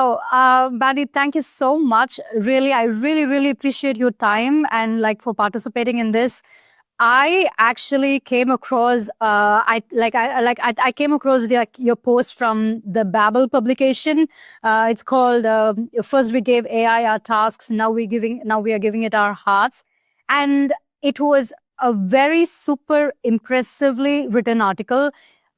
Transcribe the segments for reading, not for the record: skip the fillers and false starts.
Mandy, thank you so much. Really, I really appreciate your time and like for participating in this. I actually came across, I came across your post from the Babel publication. It's called "First We Gave AI Our Tasks, now we are giving it our hearts," and it was a very super impressively written article.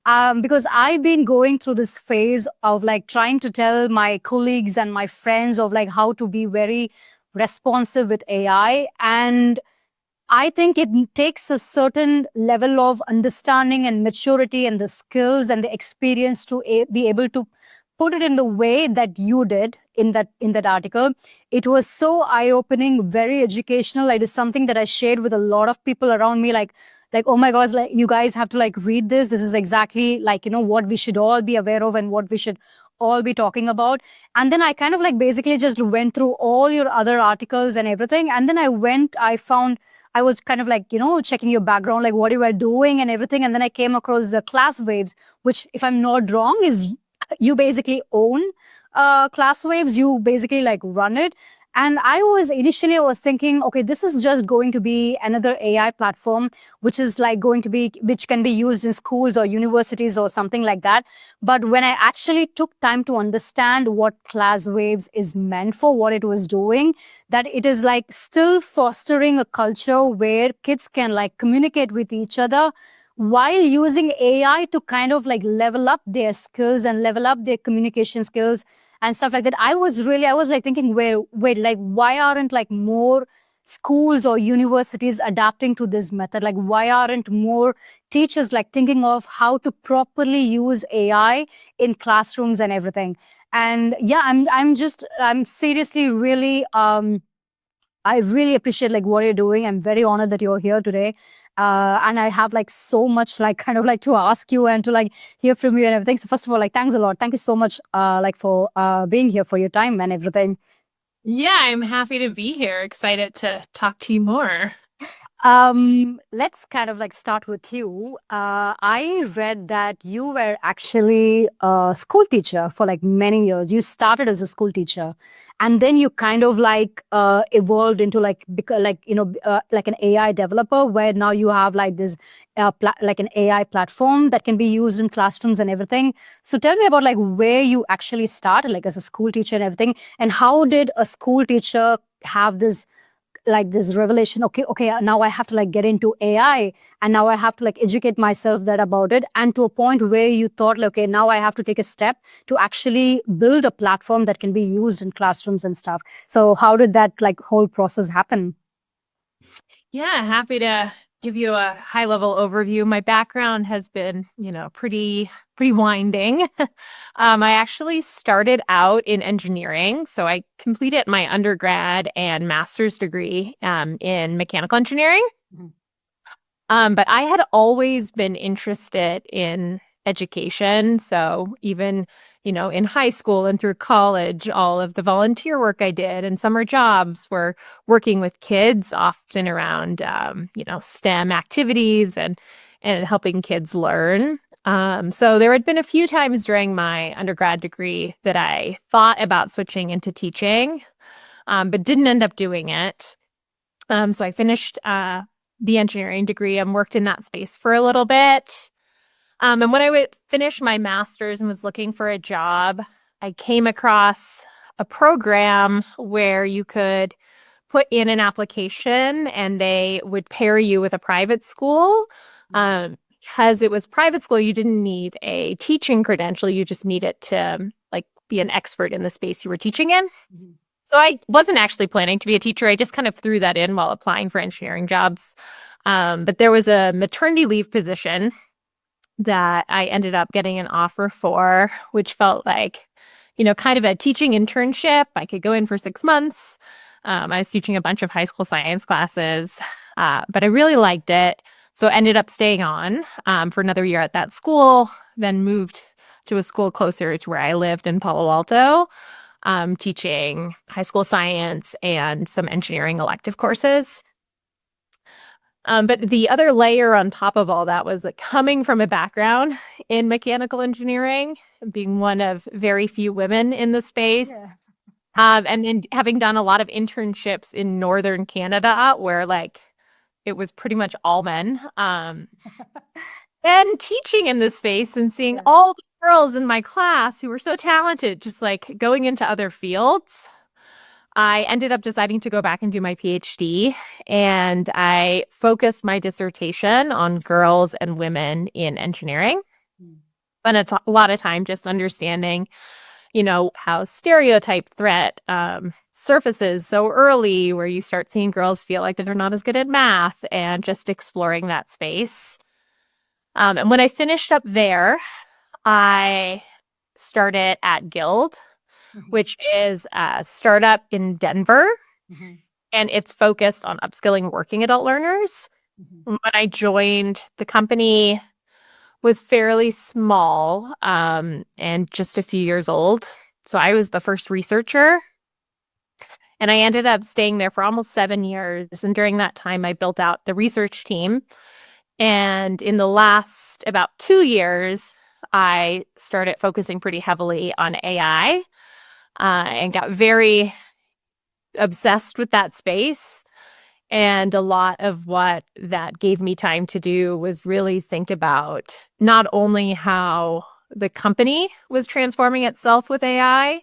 Because I've been going through this phase of like trying to tell my colleagues and my friends of like how to be very responsive with AI. And I think it takes a certain level of understanding and maturity and the skills and the experience to be able to put it in the way that you did in that article. It was so eye-opening, very educational. It is something that I shared with a lot of people around me, like oh my gosh, like you guys have to like read this. This is exactly like what we should all be aware of and what we should all be talking about. And then I kind of like basically just went through all your other articles and everything. And then I found I was kind of like, checking your background, like what you were doing and everything. And then I came across the Class Waves, which, if I'm not wrong, is you basically own Class Waves. You basically like run it. And I was thinking, okay, this is just going to be another AI platform, which is like which can be used in schools or universities or something like that. But when I actually took time to understand what Class Waves is meant for, what it was doing, that it is like still fostering a culture where kids can like communicate with each other while using AI to kind of like level up their skills and level up their communication skills and stuff like that. I was like thinking, wait, like why aren't like more schools or universities adapting to this method? Like why aren't more teachers like thinking of how to properly use AI in classrooms and everything? And yeah, I'm seriously really I really appreciate like what you're doing. I'm very honored that you're here today. And I have like so much like kind of like to ask you and to like hear from you and everything. So first of all, like thanks a lot. Thank you so much like for being here, for your time and everything. Yeah, I'm happy to be here. Excited to talk to you more. Let's kind of like start with you. I read that you were actually a school teacher for like many years. You started as a school teacher, and then you kind of like evolved into like like an AI developer, where now you have like this like an AI platform that can be used in classrooms and everything. So tell me about like where you actually started, like as a school teacher and everything, and how did a school teacher have this revelation, okay, now I have to like get into AI, and now I have to like educate myself that about it, and to a point where you thought like, okay, now I have to take a step to actually build a platform that can be used in classrooms and stuff. So how did that like whole process happen? Yeah, happy to give you a high level overview. My background has been, pretty winding. I actually started out in engineering. So I completed my undergrad and master's degree in mechanical engineering. Mhm. But I had always been interested in education. So even, in high school and through college, all of the volunteer work I did and summer jobs were working with kids, often around, STEM activities and helping kids learn. So there had been a few times during my undergrad degree that I thought about switching into teaching, but didn't end up doing it. So I finished the engineering degree and worked in that space for a little bit. And when I finished my master's and was looking for a job, I came across a program where you could put in an application and they would pair you with a private school. Because it was private school, you didn't need a teaching credential. You just needed to like be an expert in the space you were teaching in. Mhm. So I wasn't actually planning to be a teacher. I just kind of threw that in while applying for engineering jobs. But there was a maternity leave position that I ended up getting an offer for, which felt like, kind of a teaching internship. I could go in for 6 months. I was teaching a bunch of high school science classes, but I really liked it. So ended up staying on for another year at that school, then moved to a school closer to where I lived in Palo Alto, teaching high school science and some engineering elective courses. But the other layer on top of all that was that coming from a background in mechanical engineering being one of very few women in the space. Yeah. And then having done a lot of internships in Northern Canada where like it was pretty much all men. And teaching in this space and seeing Yeah. all the girls in my class who were so talented, just like going into other fields. I ended up deciding to go back and do my PhD, and I focused my dissertation on girls and women in engineering. Mm. Spent a lot of time just understanding, how stereotype threat surfaces so early, where you start seeing girls feel like that they're not as good at math, and just exploring that space. And when I finished up there, I started at Guild, Mhm. which is a startup in Denver, Mhm. and it's focused on upskilling working adult learners. Mhm. When I joined, the company was fairly small, and just a few years old. So I was the first researcher, and I ended up staying there for almost 7 years. And during that time, I built out the research team. And in the last about 2 years, I started focusing pretty heavily on AI, and got very obsessed with that space. And a lot of what that gave me time to do was really think about not only how the company was transforming itself with AI,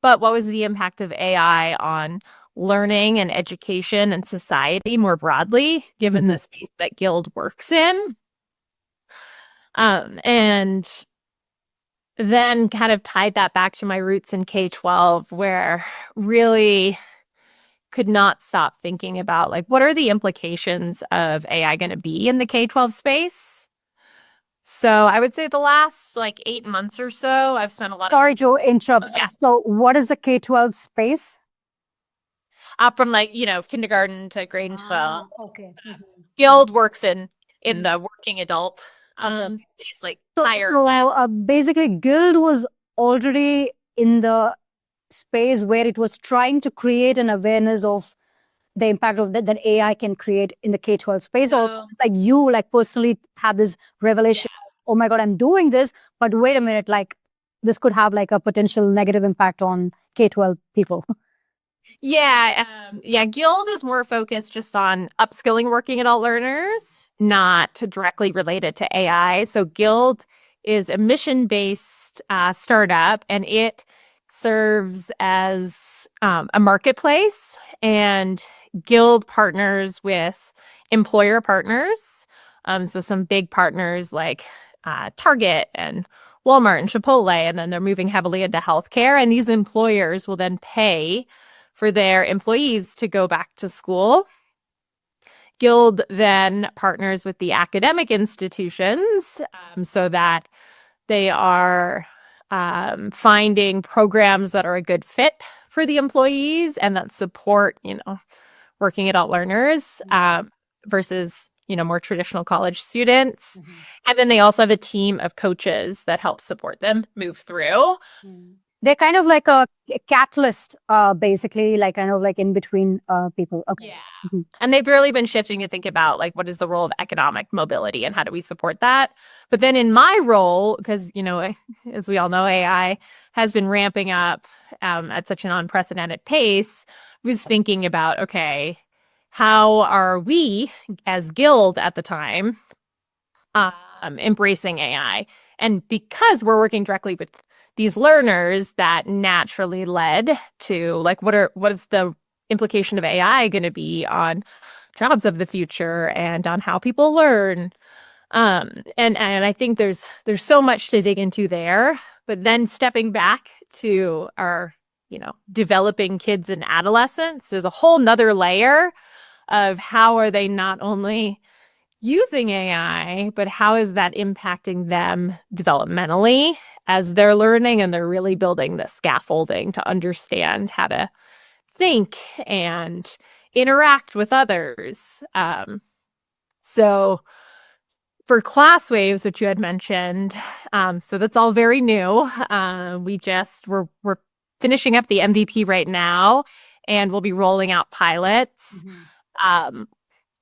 but what was the impact of AI on learning and education and society more broadly, given the space that Guild works in. And then kind of tied that back to my roots in K-12, where really could not stop thinking about like what are the implications of AI going to be in the K-12 space. So I would say the last like 8 months or so, I've spent a lot of Sorry to interrupt. yeah, So, what is the K-12 space? from like kindergarten to grade 12. Okay. Mhm. Guild works in Mhm. the working adult Okay. space, like So, higher. basically, Guild was already in the space where it was trying to create an awareness of the impact of that AI can create in the K-12 space, or So like you like personally had this yeah. revelation, oh my God, I'm doing this, but wait a minute, like this could have like a potential negative impact on K-12 people. Yeah, Guild is more focused just on upskilling working adult learners, not directly related to AI. So Guild is a mission-based startup, and it serves as a marketplace. And Guild partners with employer partners. So some big partners like Target and Walmart and Chipotle, and then they're moving heavily into healthcare. And these employers will then pay for their employees to go back to school. Guild then partners with the academic institutions, so that they are finding programs that are a good fit for the employees and that support, working adult learners, versus, more traditional college students. Mhm. And then they also have a team of coaches that help support them move through. They're kind of like a catalyst, basically, like kind of like in between people. Okay. Yeah. Mhm. And they've really been shifting to think about like what is the role of economic mobility and how do we support that? But then in my role, because as we all know, AI has been ramping up at such an unprecedented pace, was thinking about, okay, how are we as Guild at the time embracing AI? And because we're working directly with these learners, that naturally led to like what is the implication of AI going to be on jobs of the future and on how people learn. And I think there's so much to dig into there. But then stepping back to our, developing kids and adolescents, there's a whole nother layer of how are they not only using AI, but how is that impacting them developmentally as they're learning and they're really building the scaffolding to understand how to think and interact with others. So for class waves, which you had mentioned, so that's all very new. We're finishing up the MVP right now, and we'll be rolling out pilots. Um,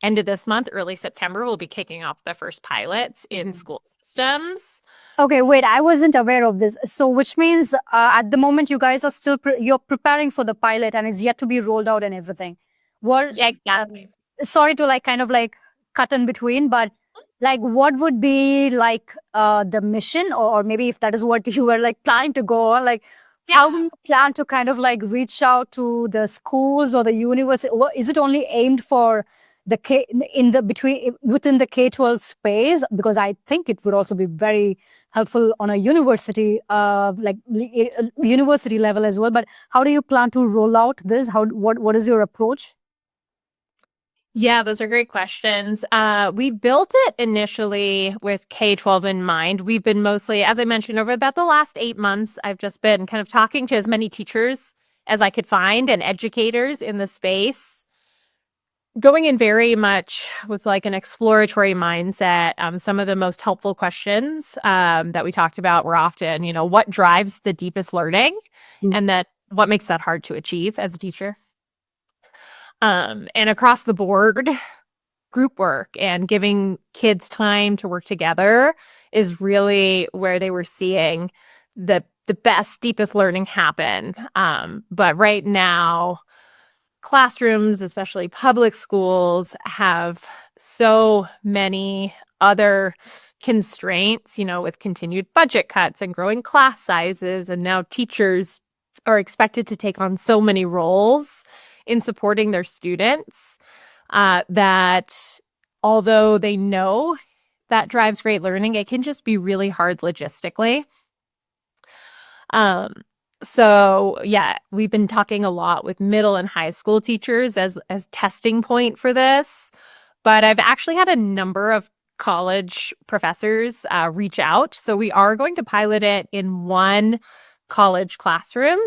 end of this month, early September, we'll be kicking off the first pilots in school systems. Okay, wait, I wasn't aware of this. So, which means at the moment you guys are still you're preparing for the pilot and it's yet to be rolled out and everything. What? Yeah, exactly. Sorry to like kind of like cut in between, but like what would be like the mission, or maybe if that is what you were like planning to go on, like how do you plan to kind of like reach out to the schools or the university? Is it only aimed for the K in the between within the K-12 space? Because I think it would also be very helpful on a university university level as well. But how do you plan to roll out this? What is your approach? Yeah, those are great questions. We built it initially with K-12 in mind. We've been mostly, as I mentioned, over about the last 8 months, I've just been kind of talking to as many teachers as I could find and educators in the space, going in very much with like an exploratory mindset. Some of the most helpful questions that we talked about were often, what drives the deepest learning, and that what makes that hard to achieve as a teacher. And across the board, group work and giving kids time to work together is really where they were seeing the best, deepest learning happen. But right now, classrooms, especially public schools, have so many other constraints, with continued budget cuts and growing class sizes. And now teachers are expected to take on so many roles in supporting their students that although they know that drives great learning, it can just be really hard logistically. Um, so yeah, we've been talking a lot with middle and high school teachers as testing point for this, but I've actually had a number of college professors reach out. So we are going to pilot it in one college classroom,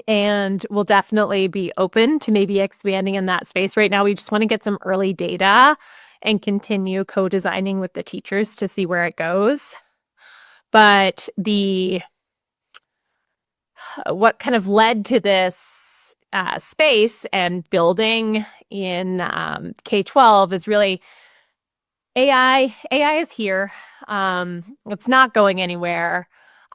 and we'll definitely be open to maybe expanding in that space. Right now, we just want to get some early data and continue co-designing with the teachers to see where it goes. But what kind of led to this space and building in K-12 is really AI. AI is here. It's not going anywhere.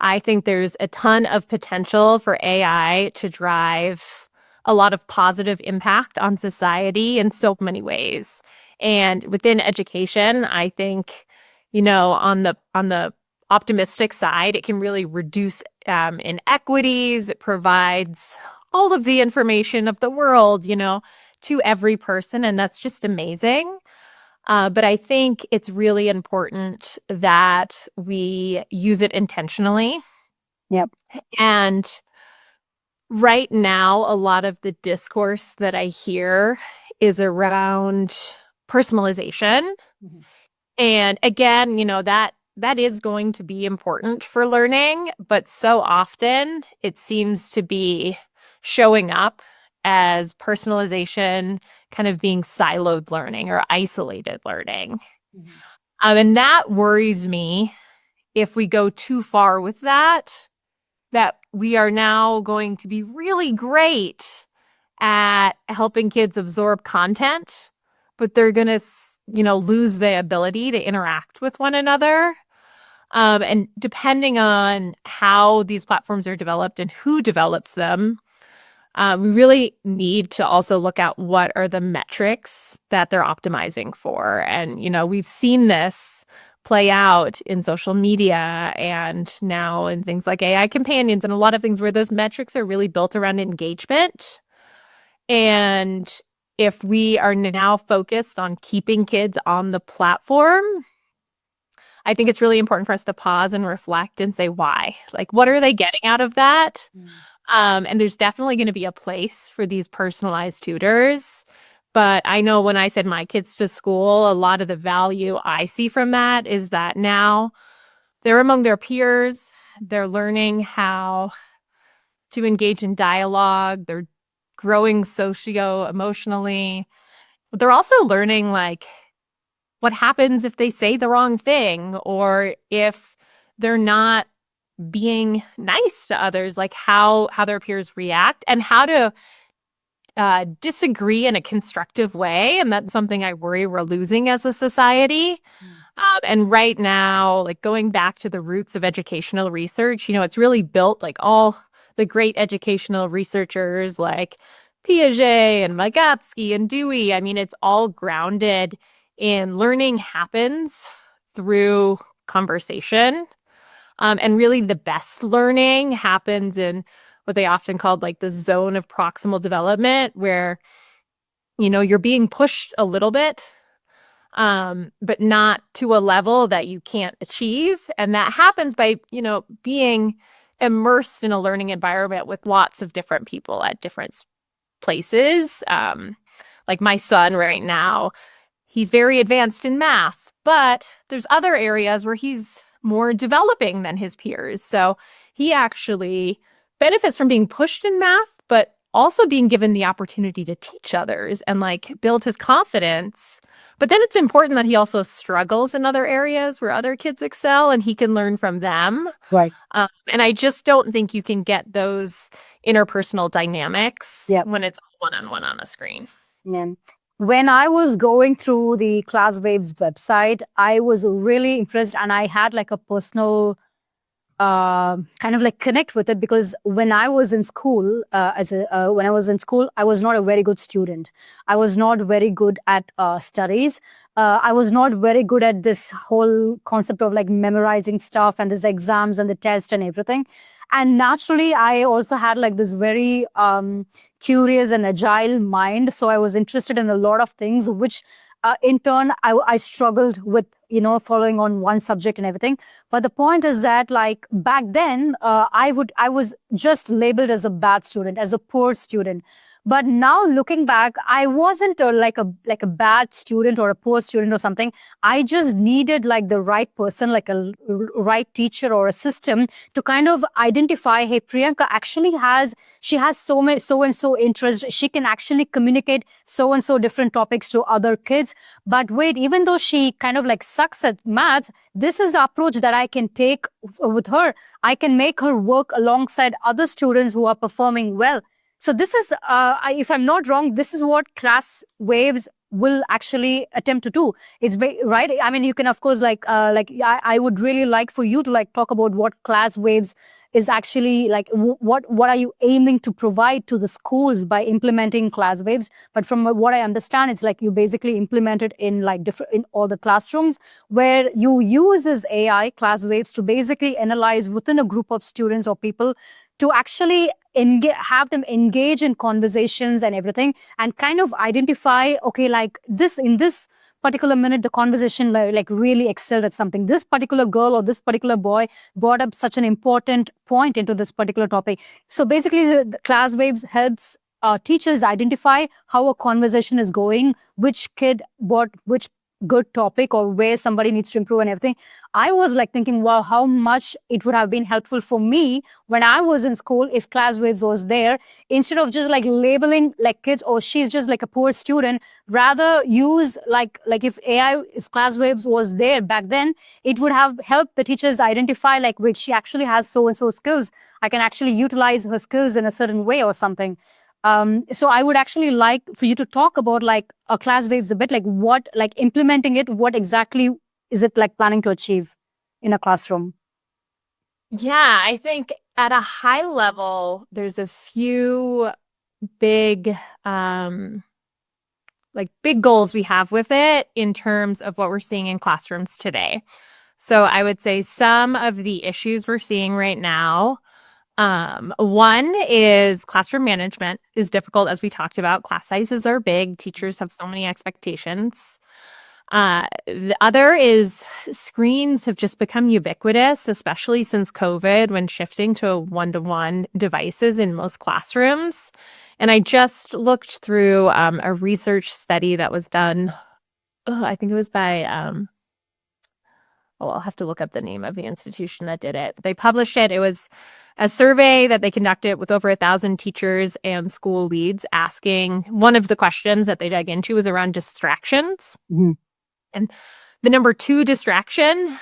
I think there's a ton of potential for AI to drive a lot of positive impact on society in so many ways. And within education, I think, on the optimistic side, it can really reduce inequities. It provides all of the information of the world, to every person, and that's just amazing. But I think it's really important that we use it intentionally. Yep. And right now, a lot of the discourse that I hear is around personalization. And again, that is going to be important for learning, but so often it seems to be showing up as personalization kind of being siloed learning or isolated learning. And that worries me if we go too far with that we are now going to be really great at helping kids absorb content, but they're going to, lose the ability to interact with one another. And depending on how these platforms are developed and who develops them, we really need to also look at what are the metrics that they're optimizing for. And, we've seen this play out in social media and now in things like AI companions and a lot of things where those metrics are really built around engagement. And if we are now focused on keeping kids on the platform, I think it's really important for us to pause and reflect and say, why? Like, what are they getting out of that? And there's definitely going to be a place for these personalized tutors. But I know when I send my kids to school, a lot of the value I see from that is that now they're among their peers, they're learning how to engage in dialogue, they're growing socio-emotionally, but they're also learning like what happens if they say the wrong thing or if they're not being nice to others, like how their peers react and how to disagree in a constructive way. And that's something I worry we're losing as a society. And right now, like going back to the roots of educational research, it's really built like all the great educational researchers like Piaget and Vygotsky and Dewey. I mean, it's all grounded in learning happens through conversation. And really the best learning happens in what they often called like the zone of proximal development, where, you're being pushed a little bit, but not to a level that you can't achieve. And that happens by, being immersed in a learning environment with lots of different people at different places. Like my son right now, he's very advanced in math, but there's other areas where he's more developing than his peers. So he actually benefits from being pushed in math, but also being given the opportunity to teach others and like build his confidence. But then it's important that he also struggles in other areas where other kids excel and he can learn from them. Right. And I just don't think you can get those interpersonal dynamics when it's one-on-one on a screen. Yeah. When I was going through the ClassWaves website, I was really impressed, and I had like a personal kind of like connect with it, because when I was in school, when I was in school, I was not a very good student. I was not very good at studies. I was not very good at this whole concept of like memorizing stuff and these exams and the test and everything. And naturally, I also had like this very curious and agile mind. So I was interested in a lot of things, which in turn, I struggled with, following on one subject and everything. But the point is that like back then, I was just labeled as a bad student, as a poor student. But now looking back, I wasn't like a bad student or a poor student or something. I just needed like the right person, like a right teacher or a system to kind of identify, hey, Priyanka actually she has so and so interest. She can actually communicate so and so different topics to other kids. But wait, even though she kind of like sucks at maths, this is the approach that I can take with her. I can make her work alongside other students who are performing well. So this is, if I'm not wrong, this is what ClassWaves will actually attempt to do. It's right. I mean, you can of course I would really like for you to like talk about what ClassWaves is actually like. What are you aiming to provide to the schools by implementing ClassWaves? But from what I understand, it's like you basically implement it in like in all the classrooms, where you use this AI ClassWaves to basically analyze within a group of students or people to actually have them engage in conversations and everything, and kind of identify, okay, like this in this particular minute, the conversation like really excelled at something. This particular girl or this particular boy brought up such an important point into this particular topic. So basically, the ClassWaves helps teachers identify how a conversation is going, which kid brought which good topic or where somebody needs to improve and everything. I was like thinking, wow, how much it would have been helpful for me when I was in school if ClassWaves was there, instead of just like labeling like kids, oh, she's just like a poor student. Rather use like if AI is ClassWaves was there back then, it would have helped the teachers identify like, wait, she actually has so and so skills. I can actually utilize her skills in a certain way or something. So I would actually like for you to talk about like a ClassWaves a bit, like what, like implementing it, what exactly is it like planning to achieve in a classroom? Yeah, I think at a high level, there's a few big, big goals we have with it in terms of what we're seeing in classrooms today. So I would say some of the issues we're seeing right now, one is classroom management is difficult, as we talked about. Class sizes are big. Teachers have so many expectations. The other is screens have just become ubiquitous, especially since COVID, when shifting to one-to-one devices in most classrooms. And I just looked through a research study that was done, I think it was by I'll have to look up the name of the institution that did it. They published it. It was a survey that they conducted with over 1,000 teachers and school leads, asking one of the questions that they dug into was around distractions. Mm-hmm. And the number 2 distraction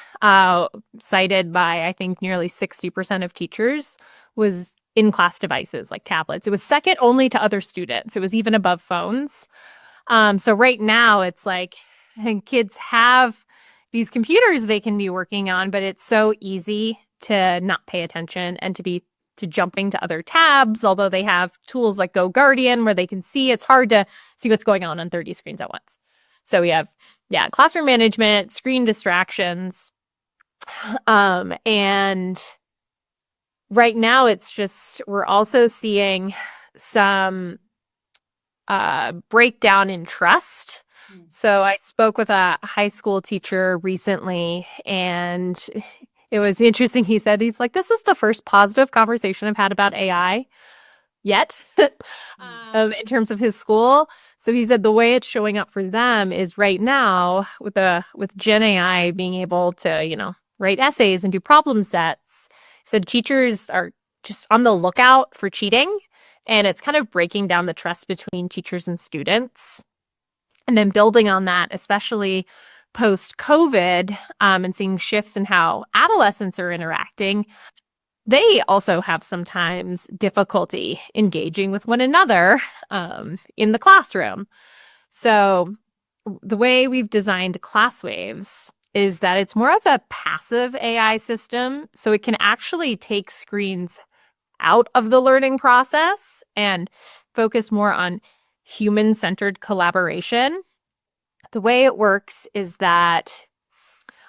cited by, I think, nearly 60% of teachers was in-class devices like tablets. It was second only to other students. It was even above phones. So right now it's like, and kids have these computers they can be working on, but it's so easy to not pay attention and to jumping to other tabs. Although they have tools like Go Guardian where they can see, it's hard to see what's going on 30 screens at once. So we have, yeah, classroom management, screen distractions. And right now it's just, we're also seeing some breakdown in trust. So I spoke with a high school teacher recently, and it was interesting. He's like, this is the first positive conversation I've had about AI yet in terms of his school. So he said the way it's showing up for them is right now with Gen AI being able to, write essays and do problem sets. So teachers are just on the lookout for cheating, and it's kind of breaking down the trust between teachers and students. And then building on that, especially post-COVID, and seeing shifts in how adolescents are interacting, they also have sometimes difficulty engaging with one another in the classroom. So the way we've designed ClassWaves is that it's more of a passive AI system, so it can actually take screens out of the learning process and focus more on human-centered collaboration. The way it works is that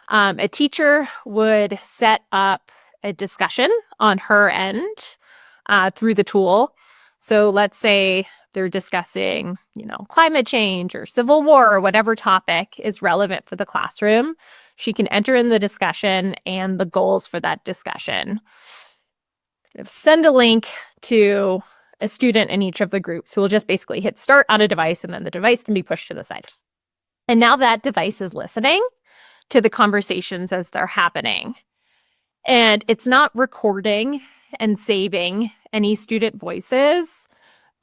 a teacher would set up a discussion on her end through the tool. So let's say they're discussing, climate change or civil war or whatever topic is relevant for the classroom. She can enter in the discussion and the goals for that discussion. Send a link to a student in each of the groups who will just basically hit start on a device, and then the device can be pushed to the side. And now that device is listening to the conversations as they're happening. And it's not recording and saving any student voices,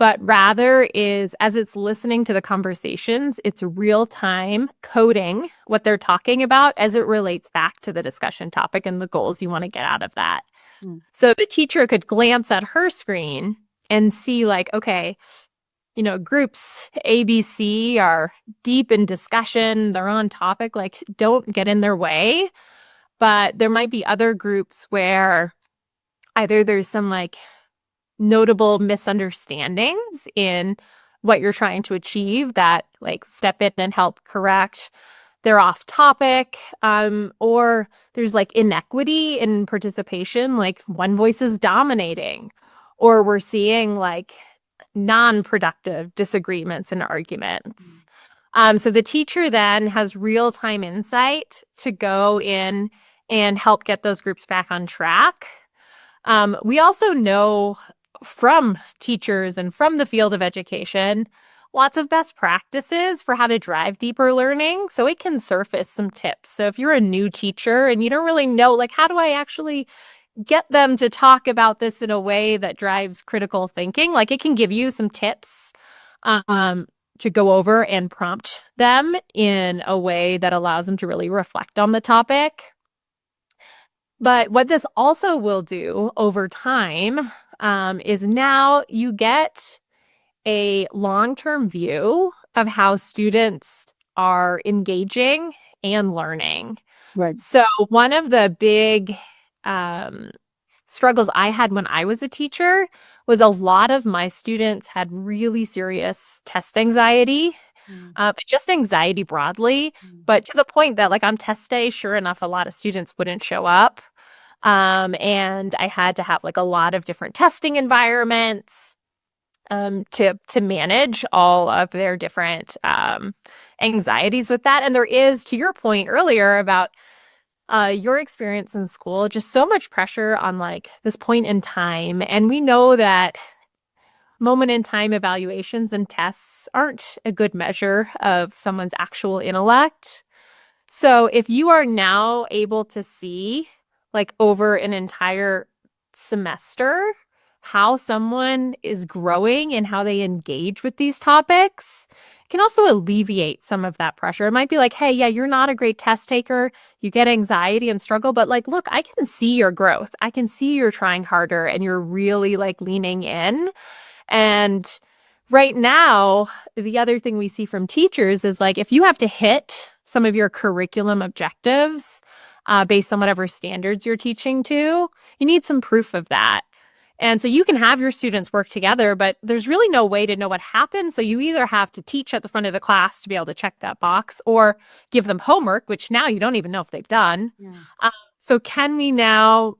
but rather is, as it's listening to the conversations, it's real time coding what they're talking about as it relates back to the discussion topic and the goals you want to get out of that. So the teacher could glance at her screen and see like, okay, groups A, B, C are deep in discussion, they're on topic, like don't get in their way. But there might be other groups where either there's some like notable misunderstandings in what you're trying to achieve that like step in and help correct. They're off topic, or there's like inequity in participation, like one voice is dominating, or we're seeing like non-productive disagreements and arguments. So the teacher then has real-time insight to go in and help get those groups back on track. We also know from teachers and from the field of education, lots of best practices for how to drive deeper learning. So it can surface some tips. So if you're a new teacher and you don't really know, like, how do I actually get them to talk about this in a way that drives critical thinking? Like, it can give you some tips to go over and prompt them in a way that allows them to really reflect on the topic. But what this also will do over time is now you get a long-term view of how students are engaging and learning. Right. So one of the big struggles I had when I was a teacher was a lot of my students had really serious test anxiety, just anxiety broadly, but to the point that like on test day, sure enough, a lot of students wouldn't show up. And I had to have like a lot of different testing environments to manage all of their different anxieties with that. And there is, to your point earlier about your experience in school, just so much pressure on like this point in time. And we know that moment in time evaluations and tests aren't a good measure of someone's actual intellect. So if you are now able to see like over an entire semester how someone is growing and how they engage with these topics can also alleviate some of that pressure. It might be like, hey, yeah, you're not a great test taker. You get anxiety and struggle, but like, look, I can see your growth. I can see you're trying harder and you're really like leaning in. And right now, the other thing we see from teachers is like, if you have to hit some of your curriculum objectives based on whatever standards you're teaching to, you need some proof of that. And so you can have your students work together, but there's really no way to know what happened. So you either have to teach at the front of the class to be able to check that box or give them homework, which now you don't even know if they've done. Yeah. So can we now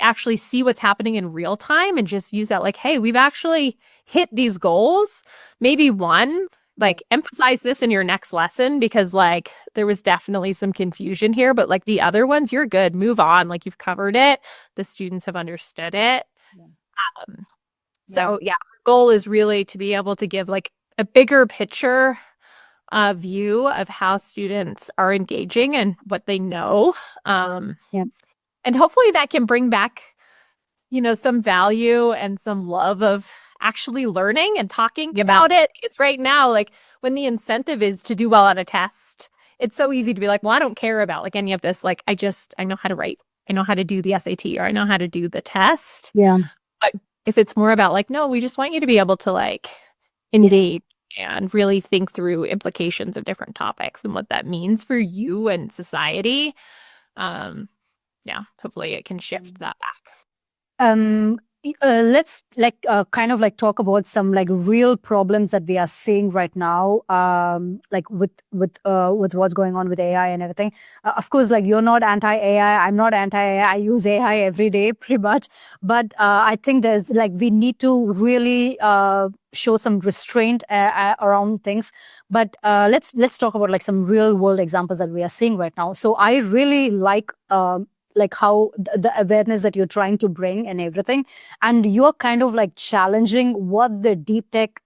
actually see what's happening in real time and just use that like, hey, we've actually hit these goals. Maybe one, like emphasize this in your next lesson because like there was definitely some confusion here, but like the other ones, you're good. Move on. Like you've covered it. The students have understood it. So yeah, our goal is really to be able to give like a bigger picture view of how students are engaging and what they know. Yeah. And hopefully that can bring back, you know, some value and some love of actually learning and talking about it. It's right now, like when the incentive is to do well on a test, it's so easy to be like, well, I don't care about like any of this. Like, I know how to write, I know how to do the SAT, or I know how to do the test. Yeah. But if it's more about like, no, we just want you to be able to like engage and really think through implications of different topics and what that means for you and society. Yeah, hopefully it can shift that back. Let's like kind of like talk about some like real problems that we are seeing right now, like with what's going on with AI and everything. Of course, like you're not anti-AI, I'm not anti-AI. I use AI every day, pretty much. But I think there's like we need to really show some restraint around things. But let's talk about like some real world examples that we are seeing right now. So I really like how the awareness that you're trying to bring and everything, and you're kind of like challenging what the deep tech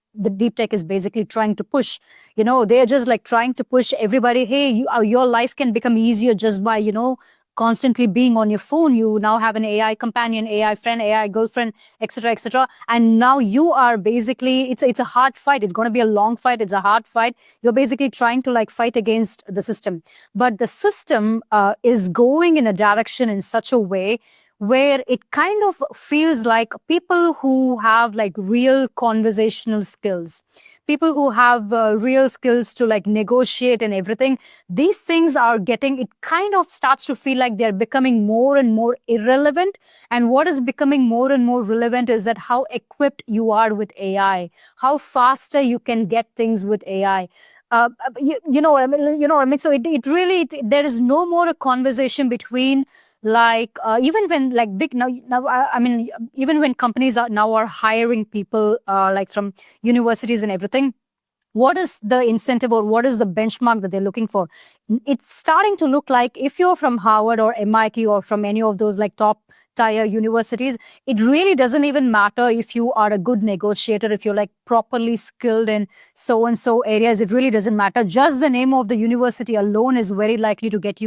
is basically trying to push. You know, they're just like trying to push everybody, hey, your life can become easier just by, you know, constantly being on your phone. You now have an AI companion, AI friend, AI girlfriend, etc., etc. And now you are basically, it's a hard fight. It's going to be a long fight. It's a hard fight. You're basically trying to like fight against the system, but the system is going in a direction in such a way where it kind of feels like people who have like real conversational skills, people who have real skills to like negotiate and everything, these things are getting, it kind of starts to feel like they're becoming more and more irrelevant. And what is becoming more and more relevant is that how equipped you are with AI, how faster you can get things with AI. You know what I mean? You know what I mean? So it really, there is no more a conversation between like even when like big now I mean even when companies are now are hiring people like from universities and everything, what is the incentive or what is the benchmark that they're looking for? It's starting to look like if you're from Harvard or MIT or from any of those like top tier universities, it really doesn't even matter if you are a good negotiator, if you're like properly skilled in so and so areas. It really doesn't matter. Just the name of the university alone is very likely to get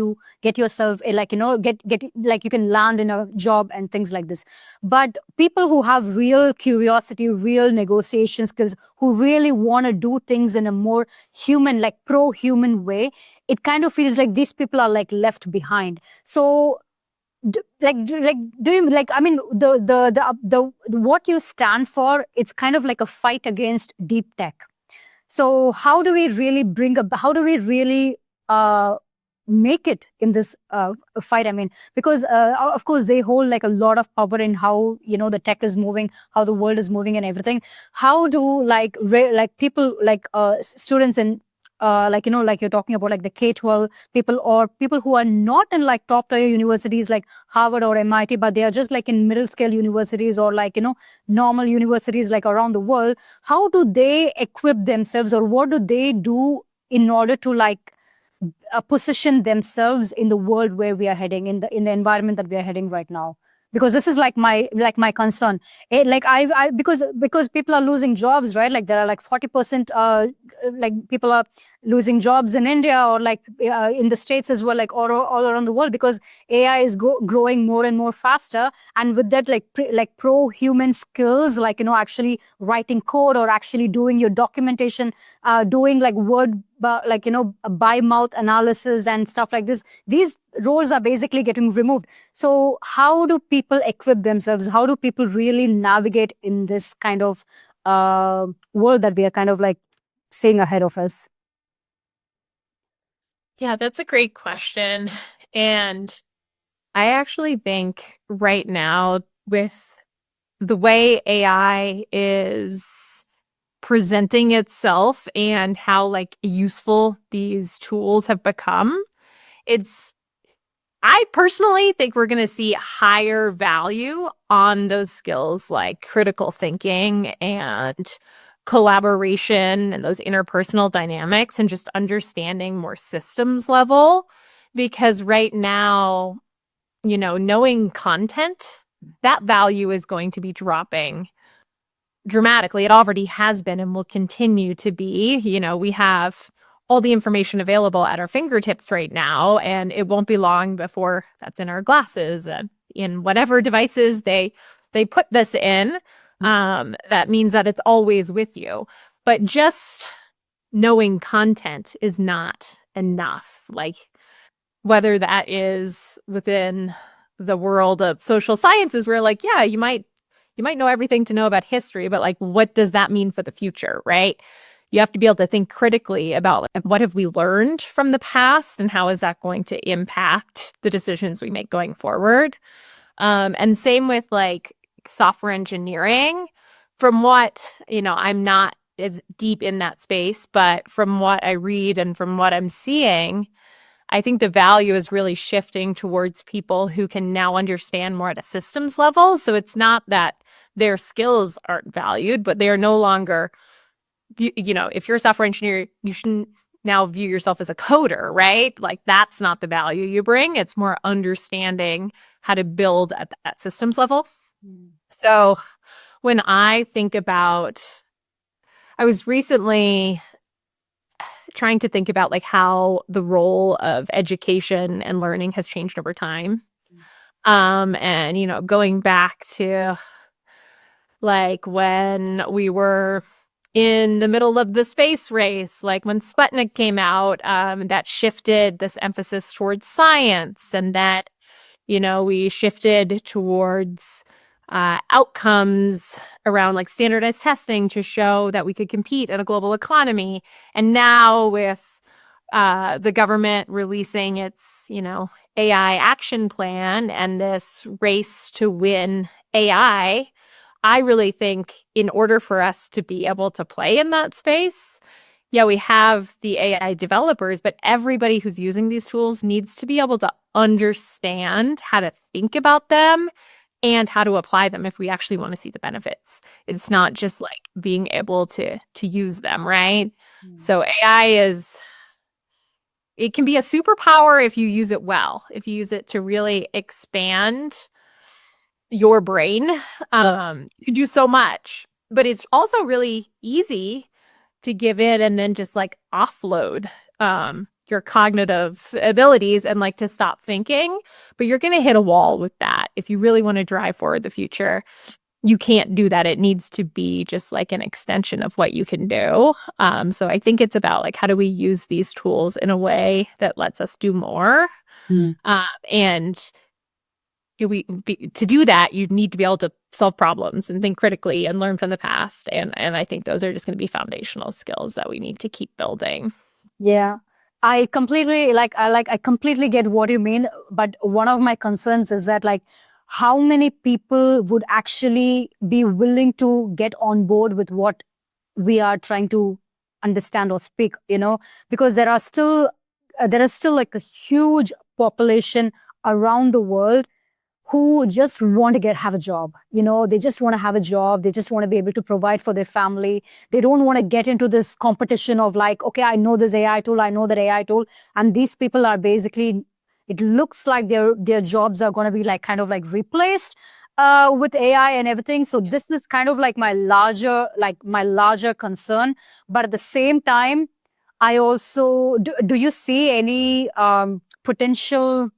yourself like, you know, get like you can land in a job and things like this. But people who have real curiosity, real negotiation skills, who really want to do things in a more human, like pro-human way, it kind of feels like these people are like left behind. So do you like, I mean, the what you stand for, it's kind of like a fight against deep tech. So how do we really how do we really make it in this fight? I mean, because of course they hold like a lot of power in how, you know, the tech is moving, how the world is moving and everything. How do like like people like students in like, you know, like you're talking about like the K-12 people or people who are not in like top tier universities like Harvard or MIT, but they are just like in middle scale universities or like, you know, normal universities like around the world. How do they equip themselves or what do they do in order to like position themselves in the world where we are heading, in the environment that we are heading right now? because this is like my concern. I because people are losing jobs, right? Like there are like 40% like people are losing jobs in India, or like in the States as well, like all around the world, because AI is growing more and more faster. And with that, like pro-human skills, like, actually writing code, or actually doing your documentation, doing like word, like, by mouth analysis and stuff like this, these roles are basically getting removed. So how do people equip themselves? How do people really navigate in this kind of world that we are kind of like seeing ahead of us? Yeah, that's a great question. And I actually think right now, with the way AI is presenting itself and how like useful these tools have become, it's I personally think we're going to see higher value on those skills like critical thinking and collaboration and those interpersonal dynamics and just understanding more systems level. Because right now, knowing content, that value is going to be dropping dramatically. It already has been and will continue to be. We have all the information available at our fingertips right now, and it won't be long before that's in our glasses and in whatever devices they put this in. That means that it's always with you. But just knowing content is not enough. Like, whether that is within the world of social sciences, where like, yeah, you might know everything to know about history, but like, what does that mean for the future, right? You have to be able to think critically about like, what have we learned from the past and how is that going to impact the decisions we make going forward. And same with like software engineering. From what, I'm not as deep in that space, but from what I read and from what I'm seeing, I think the value is really shifting towards people who can now understand more at a systems level. So it's not that their skills aren't valued, but they are no longer, if you're a software engineer, you shouldn't now view yourself as a coder, right? Like that's not the value you bring. It's more understanding how to build at that systems level. So when I think about, I was recently trying to think about like how the role of education and learning has changed over time. And going back to like when we were in the middle of the space race, like when Sputnik came out, that shifted this emphasis towards science, and that we shifted towards outcomes around like standardized testing to show that we could compete in a global economy. And now with the government releasing its, AI action plan and this race to win I really think in order for us to be able to play in that space, yeah, we have the AI developers, but everybody who's using these tools needs to be able to understand how to think about them and how to apply them if we actually want to see the benefits. It's not just like being able to use them, right? So it can be a superpower if you use it well, if you use it to really expand your brain. You can do so much, but it's also really easy to give in and then just like offload your cognitive abilities and like to stop thinking. But you're going to hit a wall with that. If you really want to drive forward the future, you can't do that. It needs to be just like an extension of what you can do. So I think it's about like, how do we use these tools in a way that lets us do more? And to do that, you need to be able to solve problems and think critically and learn from the past. And I think those are just going to be foundational skills that we need to keep building. Yeah. I completely get what you mean, but one of my concerns is that like how many people would actually be willing to get on board with what we are trying to understand or speak, because there is still like a huge population around the world who just want to have a job. They just want to have a job. They just want to be able to provide for their family. They don't want to get into this competition of like, okay, I know this AI tool, I know that AI tool. And these people are basically it looks like their jobs are going to be like kind of like replaced with AI and everything. So this is kind of like my larger concern. But at the same time, I also do you see any potential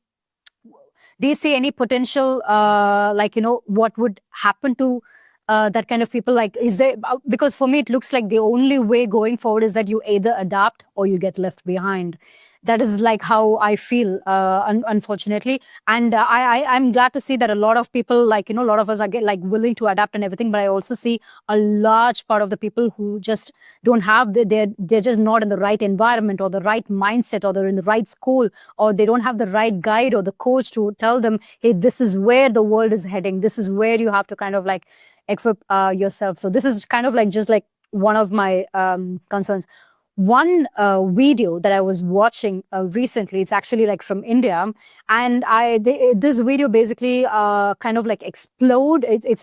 do you see any potential like what would happen to that kind of people? Like, is there, because for me it looks like the only way going forward is that you either adapt or you get left behind. That is like how I feel, unfortunately. And I'm glad to see that a lot of people, like a lot of us are like willing to adapt and everything. But I also see a large part of the people who just don't have they're just not in the right environment or the right mindset, or they're in the right school, or they don't have the right guide or the coach to tell them, hey, this is where the world is heading, this is where you have to kind of like equip yourself. So this is kind of like just like one of my concerns. One video that I was watching recently, it's actually like from India, and this video basically kind of like it's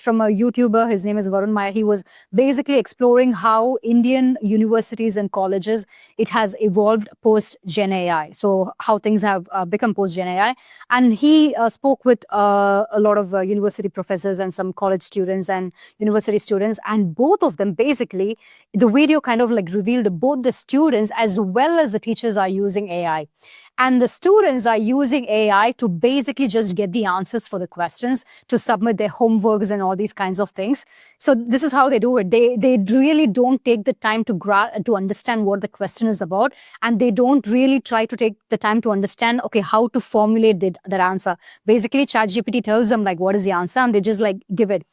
from a YouTuber. His name is Varun Maya. He was basically exploring how Indian universities and colleges, it has evolved post Gen AI. So how things have become post Gen AI. And he spoke with a lot of university professors and some college students and university students, and both of them basically, the video kind of like revealed both the students as well as the teachers are using AI. And the students are using AI to basically just get the answers for the questions, to submit their homeworks and all these kinds of things. So this is how they do it. They really don't take the time to understand what the question is about, and they don't really try to take the time to understand, okay, how to formulate that answer. Basically, ChatGPT tells them like what is the answer, and they just like give it.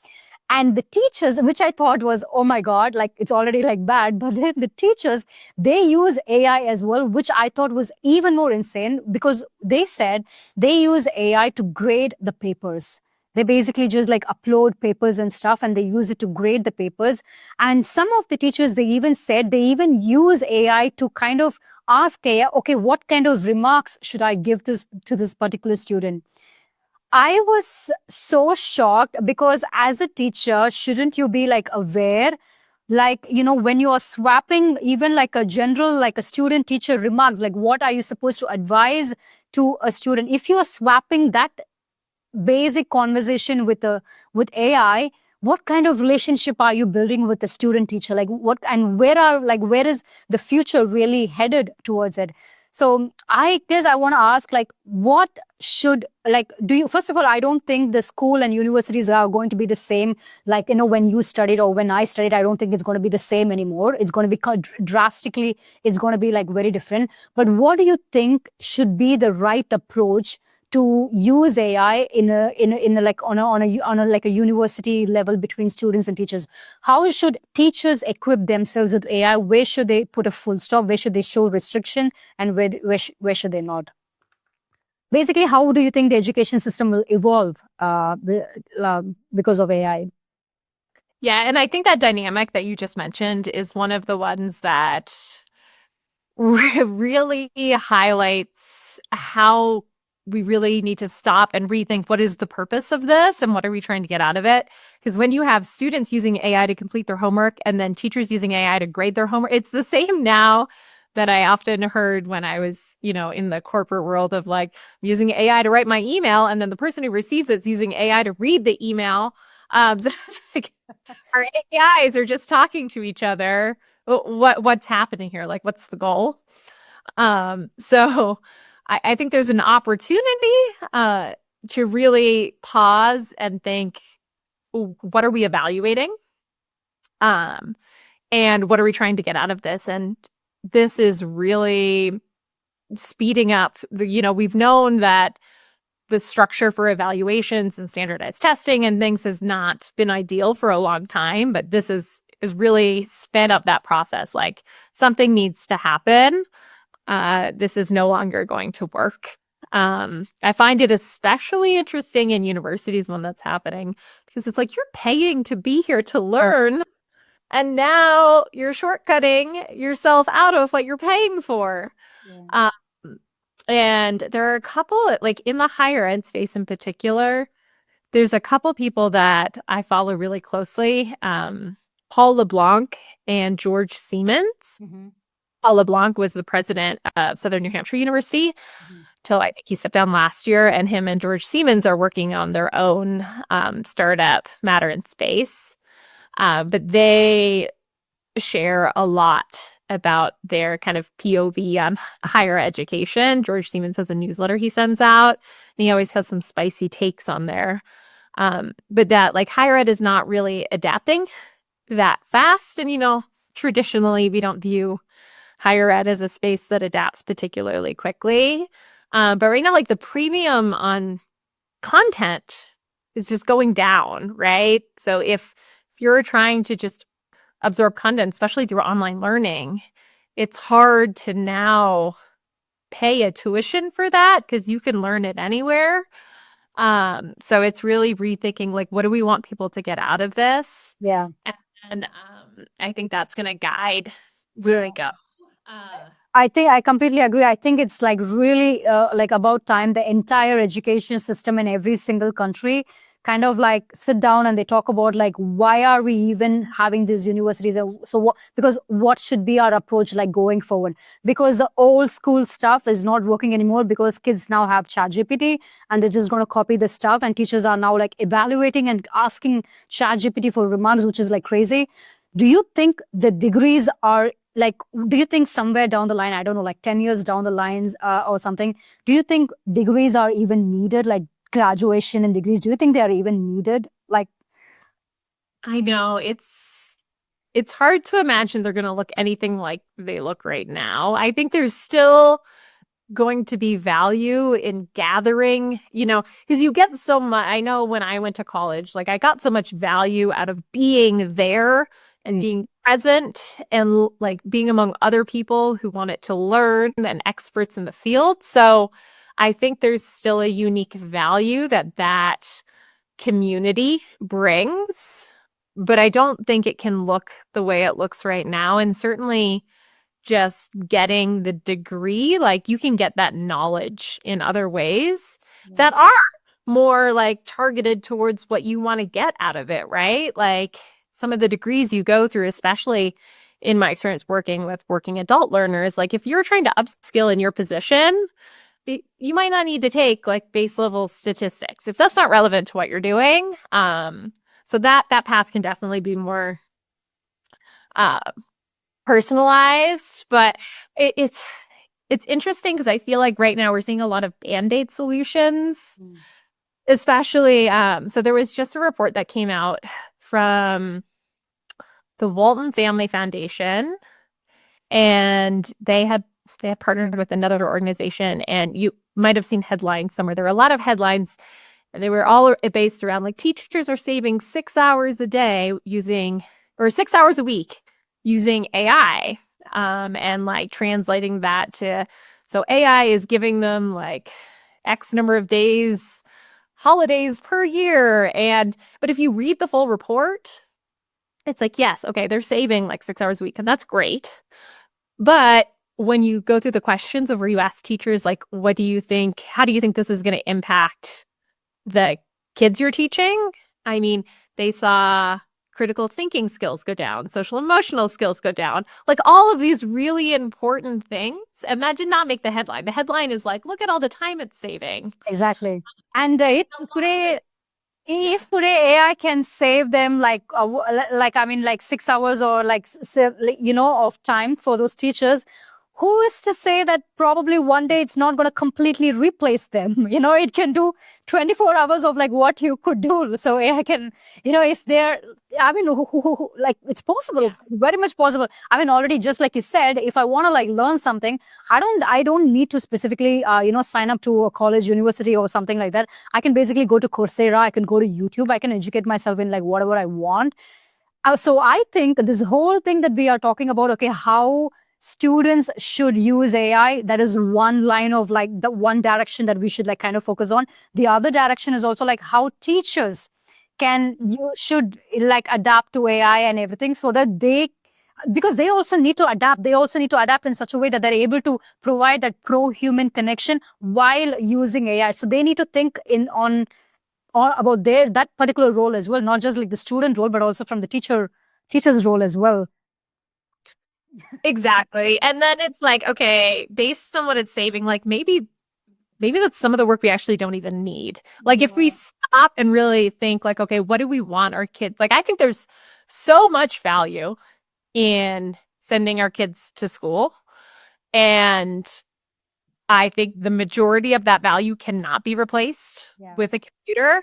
And the teachers, which I thought was, oh my God, like it's already like bad. But then the teachers, they use AI as well, which I thought was even more insane, because they said they use AI to grade the papers. They basically just like upload papers and stuff, and they use it to grade the papers. And some of the teachers, they even said they even use AI to kind of ask AI, okay, what kind of remarks should I give to this particular student? I was so shocked, because as a teacher, shouldn't you be like aware, like, when you are swapping even like a general, like a student teacher remarks, like what are you supposed to advise to a student? If you are swapping that basic conversation with AI, what kind of relationship are you building with the student teacher? Like what, and where is the future really headed towards it? So I guess I want to ask, like, what should, like, do you, first of all, I don't think the school and universities are going to be the same. Like, when you studied or when I studied, I don't think it's going to be the same anymore. It's going to be drastically, it's going to be like very different. But what do you think should be the right approach to use AI in a like on a like a university level between students and teachers? How should teachers equip themselves with AI? Where should they put a full stop? Where should they show restriction? And where should they not? Basically, how do you think the education system will evolve because of AI? Yeah, and I think that dynamic that you just mentioned is one of the ones that really highlights how we really need to stop and rethink what is the purpose of this and what are we trying to get out of it. Because when you have students using AI to complete their homework and then teachers using AI to grade their homework, it's the same now that I often heard when I was, in the corporate world of like using AI to write my email, and then the person who receives it's using AI to read the email. So it's like our AIs are just talking to each other. What's happening here? Like, what's the goal? So I think there's an opportunity to really pause and think, what are we evaluating? And what are we trying to get out of this? And this is really speeding up we've known that the structure for evaluations and standardized testing and things has not been ideal for a long time, but this is really sped up that process. Like, something needs to happen. This is no longer going to work. I find it especially interesting in universities when that's happening, because it's like you're paying to be here to learn, and now you're shortcutting yourself out of what you're paying for. Yeah. And there are a couple, like in the higher ed space in particular, there's a couple people that I follow really closely. Paul LeBlanc and George Siemens. Mm-hmm. Paul LeBlanc was the president of Southern New Hampshire University. Mm-hmm. till I think he stepped down last year. And him and George Siemens are working on their own startup, Matter in Space. But they share a lot about their kind of POV on higher education. George Siemens has a newsletter he sends out, and he always has some spicy takes on there. But that like higher ed is not really adapting that fast. And, traditionally, we don't view higher ed as a space that adapts particularly quickly. But right now, like the premium on content is just going down, right? So if you're trying to just absorb content, especially through online learning, it's hard to now pay a tuition for that because you can learn it anywhere. So it's really rethinking like, what do we want people to get out of this? Yeah. And I think that's going to guide where we go. I think I completely agree. I think it's like really like about time the entire education system in every single country kind of like sit down and they talk about like why are we even having these universities. So what, because what should be our approach like going forward, because the old school stuff is not working anymore because kids now have ChatGPT and they're just going to copy the stuff, and teachers are now like evaluating and asking ChatGPT for remarks, which is like crazy. Do you think the degrees are like, do you think somewhere down the line, I don't know, like 10 years down the lines or something, do you think degrees are even needed, like graduation and degrees? Do you think they are even needed? Like, I know it's hard to imagine they're going to look anything like they look right now. I think there's still going to be value in gathering, because you get so much. I know when I went to college, like I got so much value out of being there and being present and like being among other people who wanted to learn and experts in the field. So I think there's still a unique value that community brings, but I don't think it can look the way it looks right now. And certainly just getting the degree, like you can get that knowledge in other ways that are more like targeted towards what you want to get out of it, right? Like some of the degrees you go through, especially in my experience working with working adult learners, like if you're trying to upskill in your position, you might not need to take like base level statistics if that's not relevant to what you're doing. So that path can definitely be more personalized, but it's interesting because I feel like right now we're seeing a lot of band-aid solutions, especially so there was just a report that came out from the Walton Family Foundation, and they had partnered with another organization, and you might have seen headlines somewhere. There were a lot of headlines, and they were all based around like teachers are saving 6 hours a day using, or 6 hours a week using AI, and like translating that to, so AI is giving them like X number of days, holidays per year. But if you read the full report, it's like, yes, okay, they're saving like 6 hours a week, and that's great. But when you go through the questions of where you ask teachers, like, what do you think, how do you think this is going to impact the kids you're teaching? I mean, they saw critical thinking skills go down, social emotional skills go down, like all of these really important things. And that did not make the headline. The headline is like, look at all the time it's saving. exactly. And if today AI can save them like I mean like 6 hours or like of time for those teachers, who is to say that probably one day it's not going to completely replace them? It can do 24 hours of like what you could do. So AI can, if they're, I mean, like it's possible. It's very much possible. I mean, already just like you said, if I want to like learn something, I don't need to specifically, sign up to a college, university or something like that. I can basically go to Coursera. I can go to YouTube. I can educate myself in like whatever I want. So I think this whole thing that we are talking about, okay, how students should use AI, that is one line of like the one direction that we should like kind of focus on. The other direction is also like how teachers should like adapt to AI and everything, so that because they also need to adapt. They also need to adapt in such a way that they're able to provide that pro-human connection while using AI. So they need to think about that particular role as well, not just like the student role, but also from the teacher's role as well. Exactly. And then it's like, okay, based on what it's saving, like maybe maybe that's some of the work we actually don't even need. Like if we stop and really think like, okay, what do we want our kids? Like I think there's so much value in sending our kids to school. And I think the majority of that value cannot be replaced with a computer.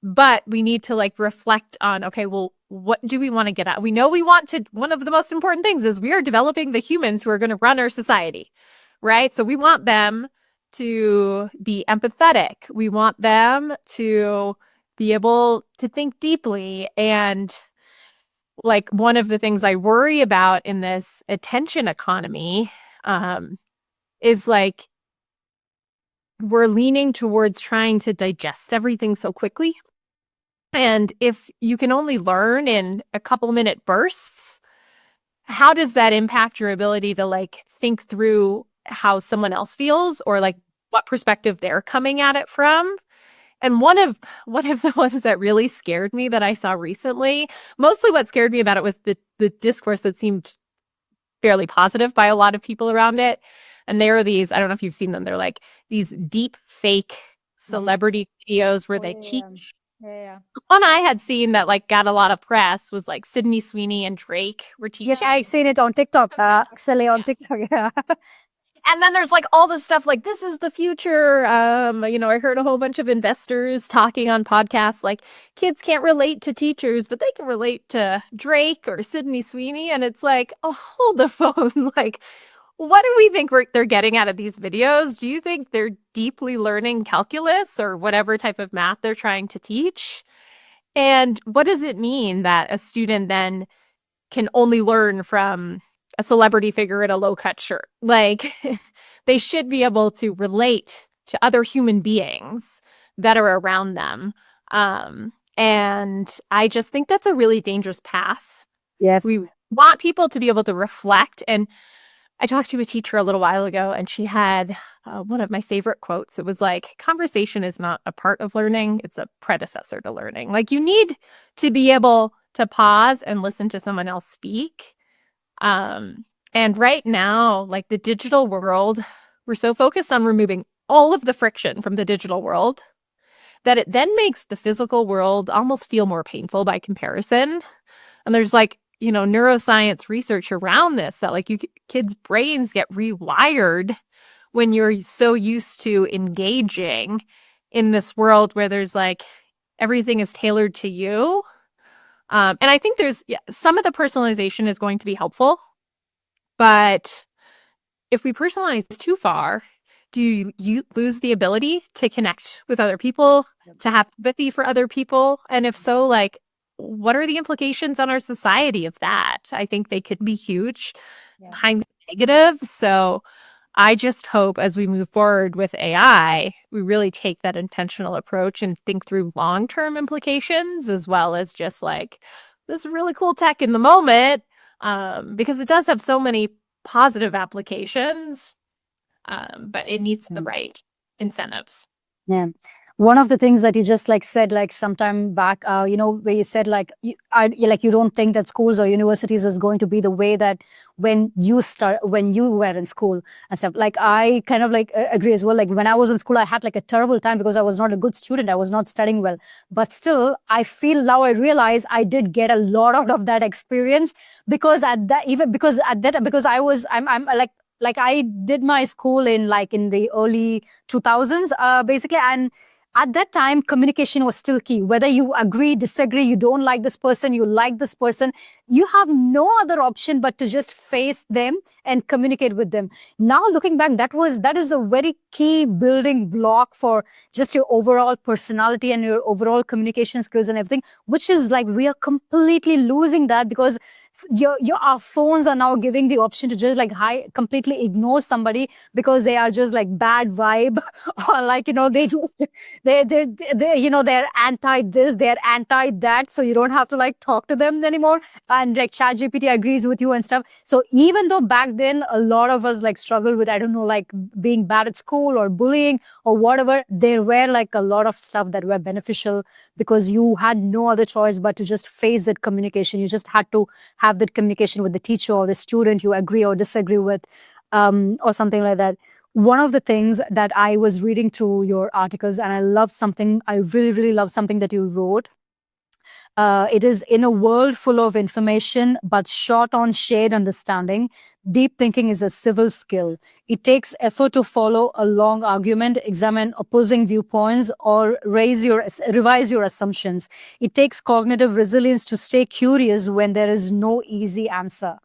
But we need to like reflect on, okay, well, what do we want to get at? We know we want to, one of the most important things is we are developing the humans who are going to run our society, right? So we want them to be empathetic. We want them to be able to think deeply. And like one of the things I worry about in this attention economy is like we're leaning towards trying to digest everything so quickly. And if you can only learn in a couple minute bursts, how does that impact your ability to like think through how someone else feels or like what perspective they're coming at it from? And one of the ones that really scared me that I saw recently, mostly what scared me about it was the discourse that seemed fairly positive by a lot of people around it. And there are these, I don't know if you've seen them, they're like these deep fake celebrity videos where they teach. One I had seen that like got a lot of press was like Sydney Sweeney and Drake were teaching. Yeah, I've seen it on TikTok, actually on TikTok. Yeah. And then there's like all this stuff like this is the future. I heard a whole bunch of investors talking on podcasts like kids can't relate to teachers, but they can relate to Drake or Sydney Sweeney. And it's like, oh, hold the phone. Like, what do we think they're getting out of these videos? Do you think they're deeply learning calculus or whatever type of math they're trying to teach? And what does it mean that a student then can only learn from a celebrity figure in a low-cut shirt? Like, they should be able to relate to other human beings that are around them. And I just think that's a really dangerous path. Yes. We want people to be able to reflect. And I talked to a teacher a little while ago, and she had one of my favorite quotes. It was like, conversation is not a part of learning, it's a predecessor to learning. Like, you need to be able to pause and listen to someone else speak. And right now, like the digital world, we're so focused on removing all of the friction from the digital world that it then makes the physical world almost feel more painful by comparison. And there's like, neuroscience research around this that like kids' brains get rewired when you're so used to engaging in this world where there's like everything is tailored to you. And I think there's some of the personalization is going to be helpful, but if we personalize too far, do you lose the ability to connect with other people, to have empathy for other people? And if so, like, what are the implications on our society of that? I think they could be huge, highly negative. So I just hope as we move forward with AI, we really take that intentional approach and think through long-term implications as well as just like this really cool tech in the moment, because it does have so many positive applications, but it needs the right incentives. Yeah. One of the things that you just like said like sometime back, where you said like you don't think that schools or universities is going to be the way that when you were in school and stuff. Like I kind of like agree as well. Like when I was in school, I had like a terrible time because I was not a good student. I was not studying well. But still, I feel now I realize I did get a lot out of that experience because because I'm I did my school in the early 2000s, basically. And at that time, communication was still key. Whether you agree, disagree, you don't like this person, you like this person, you have no other option but to just face them and communicate with them. Now, looking back, that is a very key building block for just your overall personality and your overall communication skills and everything, which is like we are completely losing that because our phones are now giving the option to just like completely ignore somebody because they are just like bad vibe or like they just they're anti this, they're anti that, so you don't have to like talk to them anymore. And like ChatGPT agrees with you and stuff. So even though back then a lot of us like struggled with, I don't know, like being bad at school or bullying or whatever, there were like a lot of stuff that were beneficial because you had no other choice but to just face that communication. You just had to have that communication with the teacher or the student you agree or disagree with, or something like that. One of the things that I was reading through your articles, and I love something, I really, really love something that you wrote. It is in a world full of information, but short on shared understanding. Deep thinking is a civil skill. It takes effort to follow a long argument, examine opposing viewpoints, or revise your assumptions. It takes cognitive resilience to stay curious when there is no easy answer.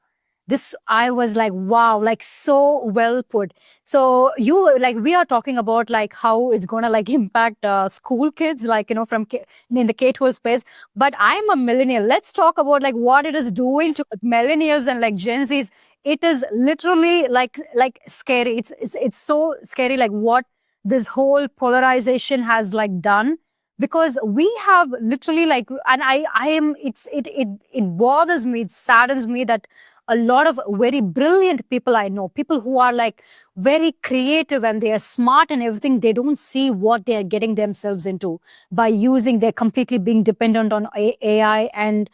This, I was like, wow, like so well put. So you, like, we are talking about like how it's gonna like impact school kids, like, from in the K-12 space. But I'm a millennial. Let's talk about like what it is doing to millennials and like Gen Zs. It is literally like scary. It's so scary, like what this whole polarization has like done, because we have literally like, and I am, it bothers me, it saddens me that a lot of very brilliant people I know, people who are like very creative and they are smart and everything, they don't see what they are getting themselves into by using, they're completely being dependent on AI and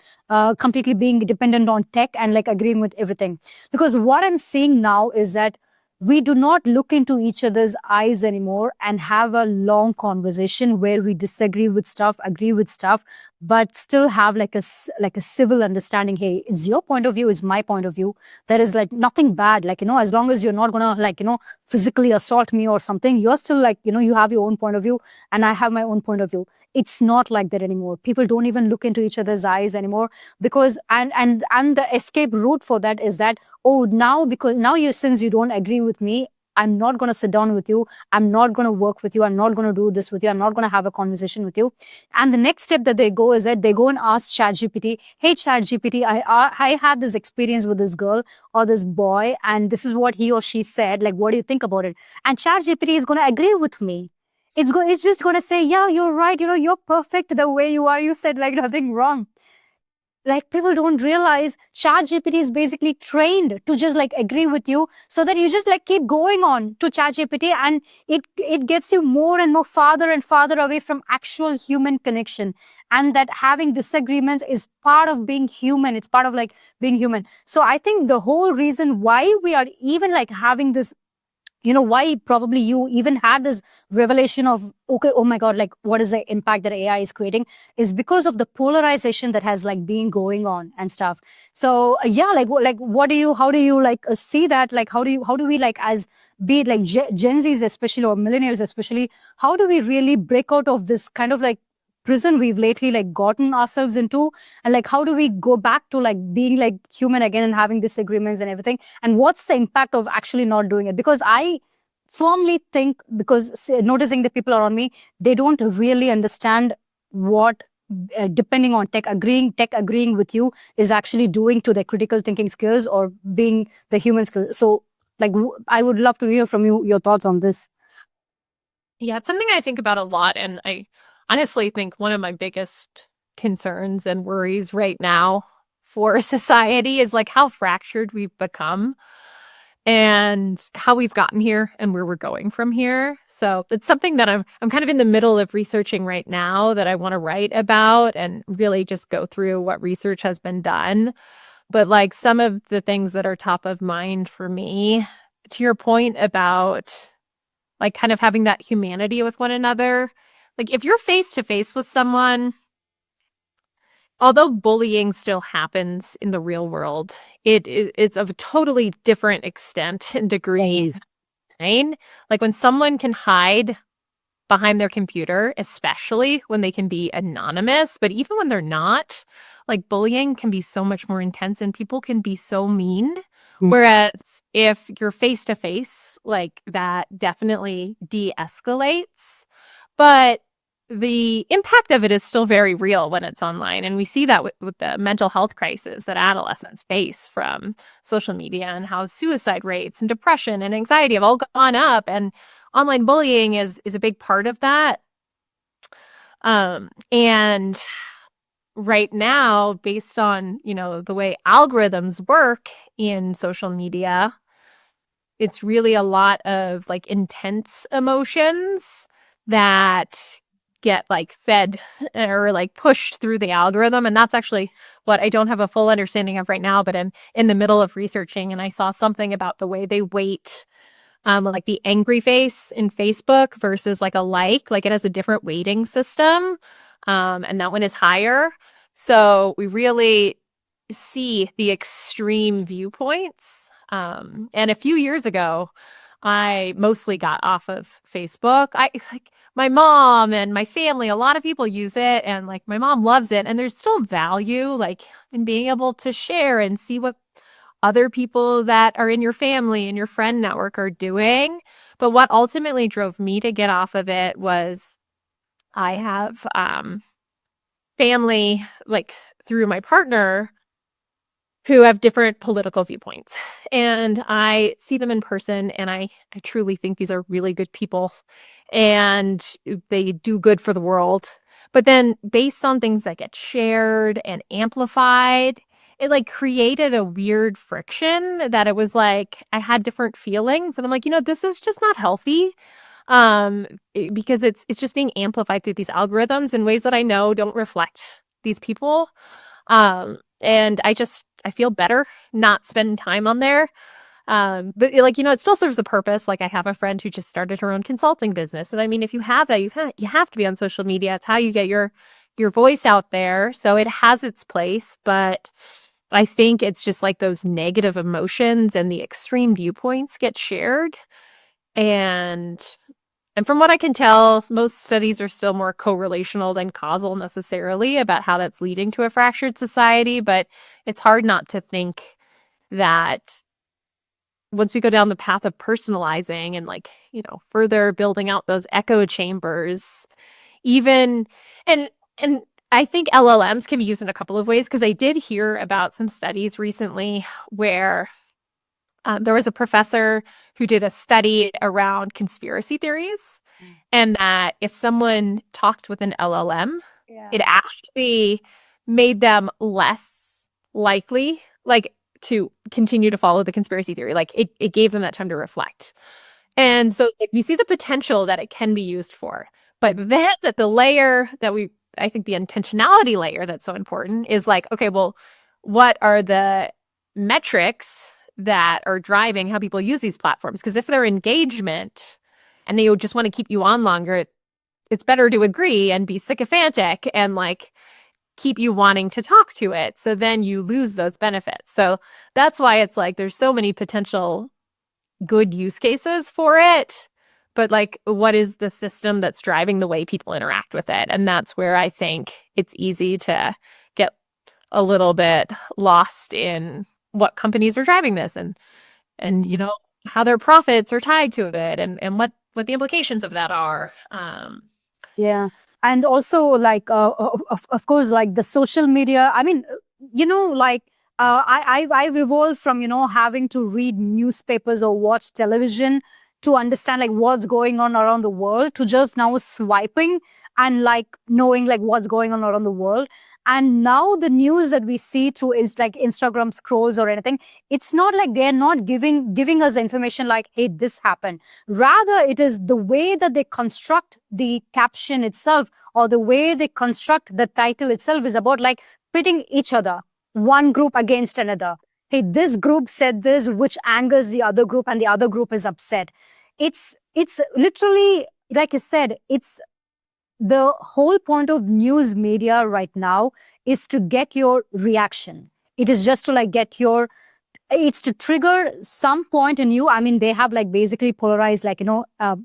completely being dependent on tech and like agreeing with everything. Because what I'm seeing now is that we do not look into each other's eyes anymore and have a long conversation where we disagree with stuff, agree with stuff, but still have like like a civil understanding. Hey, it's your point of view, it's my point of view. There is like nothing bad, like, as long as you're not gonna like, physically assault me or something, you're still like, you have your own point of view and I have my own point of view. It's not like that anymore. People don't even look into each other's eyes anymore, because and the escape route for that is that, oh, now, because now you, since you don't agree with me, I'm not going to sit down with you, I'm not going to work with you, I'm not going to do this with you, I'm not going to have a conversation with you. And the next step that they go is that they go and ask ChatGPT, hey ChatGPT, I had this experience with this girl or this boy, and this is what he or she said, like, what do you think about it? And ChatGPT is going to agree with me. It's just going to say, yeah, you're right, you're perfect the way you are, you said like nothing wrong. Like, people don't realize ChatGPT is basically trained to just like agree with you, so that you just like keep going on to ChatGPT, and it gets you more and more farther and farther away from actual human connection. And that having disagreements is part of being human. It's part of like being human. So I think the whole reason why we are even like having this, why probably you even had this revelation of, okay, oh my God, like what is the impact that AI is creating, is because of the polarization that has like been going on and stuff. So yeah, like what do you, how do you like see that, like how do we like, as be it like Gen Zs especially, or millennials especially, how do we really break out of this kind of like prison we've lately like gotten ourselves into, and like how do we go back to like being like human again and having disagreements and everything, and what's the impact of actually not doing it? Because I firmly think, because noticing the people around me, they don't really understand what depending on tech agreeing with you is actually doing to their critical thinking skills or being the human skills. So like I would love to hear from you your thoughts on this. Yeah, it's something I think about a lot. And I honestly think one of my biggest concerns and worries right now for society is like how fractured we've become and how we've gotten here and where we're going from here. So it's something that I'm kind of in the middle of researching right now, that I want to write about and really just go through what research has been done. But like some of the things that are top of mind for me, to your point about like kind of having that humanity with one another. Like if you're face to face with someone, although bullying still happens in the real world, it's of a totally different extent and degree. Right? Like when someone can hide behind their computer, especially when they can be anonymous, but even when they're not, like bullying can be so much more intense and people can be so mean. Whereas if you're face to face, like that definitely de escalates. But the impact of it is still very real when it's online. And we see that with the mental health crisis that adolescents face from social media, and how suicide rates and depression and anxiety have all gone up. And online bullying is a big part of that. And right now, based on, the way algorithms work in social media, it's really a lot of like intense emotions that get like fed or like pushed through the algorithm. And that's actually what I don't have a full understanding of right now, but I'm in the middle of researching. And I saw something about the way they weight like the angry face in Facebook versus like a like it has a different weighting system. And that one is higher. So we really see the extreme viewpoints. And a few years ago, I mostly got off of Facebook. I like my mom and my family, a lot of people use it, and like my mom loves it. And there's still value like in being able to share and see what other people that are in your family and your friend network are doing. But what ultimately drove me to get off of it was I have family like through my partner who have different political viewpoints. And I see them in person, and I truly think these are really good people and they do good for the world. But then based on things that get shared and amplified, it like created a weird friction that it was like I had different feelings. And I'm like, this is just not healthy. Because it's just being amplified through these algorithms in ways that I know don't reflect these people. And I feel better not spending time on there. But like, it still serves a purpose. Like I have a friend who just started her own consulting business. And I mean, if you have that, you have to be on social media. It's how you get your voice out there. So it has its place, but I think it's just like those negative emotions and the extreme viewpoints get shared. And from what I can tell, most studies are still more correlational than causal necessarily about how that's leading to a fractured society. But it's hard not to think that once we go down the path of personalizing and like, further building out those echo chambers, even and I think LLMs can be used in a couple of ways because I did hear about some studies recently where there was a professor who did a study around conspiracy theories, and that if someone talked with an LLM, it actually made them less likely, like, to continue to follow the conspiracy theory. Like, it gave them that time to reflect. And so, like, we see the potential that it can be used for. But then that the layer that I think the intentionality layer that's so important is like, okay, well, what are the metrics that are driving how people use these platforms? Because if they're engagement and they just want to keep you on longer, it's better to agree and be sycophantic and like keep you wanting to talk to it. So then you lose those benefits. So that's why it's like there's so many potential good use cases for it. But like, what is the system that's driving the way people interact with it? And that's where I think it's easy to get a little bit lost in what companies are driving this and how their profits are tied to it and what the implications of that are. Yeah. And also like of course like the social media, I mean, like I've evolved from having to read newspapers or watch television to understand like what's going on around the world, to just now swiping and like knowing like what's going on around the world. And now the news that we see through is like Instagram scrolls or anything, it's not like they're not giving us information like, hey, this happened. Rather, it is the way that they construct the caption itself, or the way they construct the title itself, is about like pitting each other, one group against another. Hey, this group said this, which angers the other group, and the other group is upset. It's literally, like I said, it's the whole point of news media right now is to get your reaction. It is just to like get your, it's to trigger some point in you. I mean, they have like basically polarized like,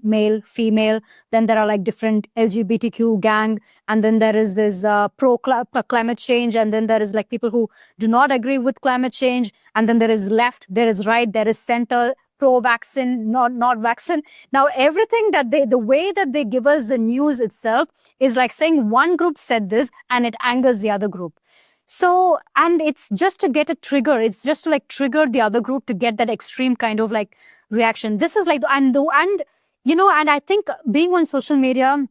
male, female, then there are like different LGBTQ gang, and then there is this climate change, and then there is like people who do not agree with climate change, and then there is left, there is right, there is center, pro-vaccine, not vaccine. Now, everything that the way that they give us the news itself is like saying one group said this and it angers the other group. So, and it's just to get a trigger. It's just to like trigger the other group to get that extreme kind of like reaction. This is like, and I think being on social media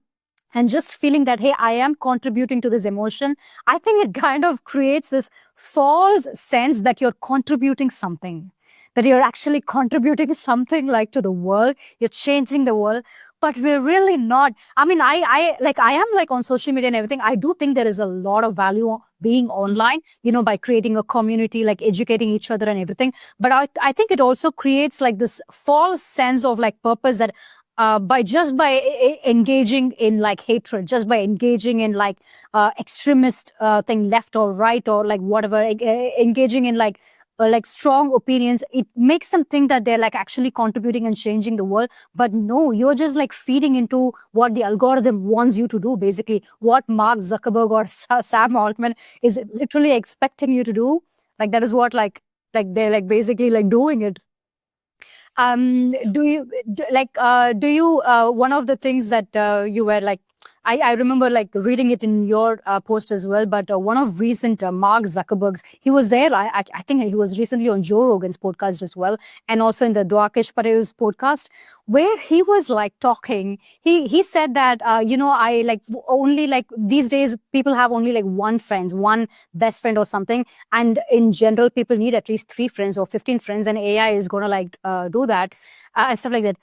and just feeling that, hey, I am contributing to this emotion, I think it kind of creates this false sense that you're contributing something, that you're actually contributing something like to the world, you're changing the world. but we're really not. I mean, I am like on social media and everything. I do think there is a lot of value being online, by creating a community, like educating each other and everything. But I think it also creates like this false sense of like purpose that by engaging in like hatred, just by engaging in like extremist thing, left or right or like whatever, engaging in like strong opinions, it makes them think that they're like actually contributing and changing the world. But no, you're just like feeding into what the algorithm wants you to do, basically what Mark Zuckerberg or Sam Altman is literally expecting you to do. Like that is what like they're like basically like doing it. Do you do you one of the things that you were like, I remember like reading it in your post as well, but one of recent Mark Zuckerberg's, he was there. I think he was recently on Joe Rogan's podcast as well, and also in the Dwakesh Patell's podcast, where he was like talking. He said that I like only like these days people have only like one best friend or something, and in general people need at least 3 friends or 15 friends, and AI is gonna like do that and stuff like that.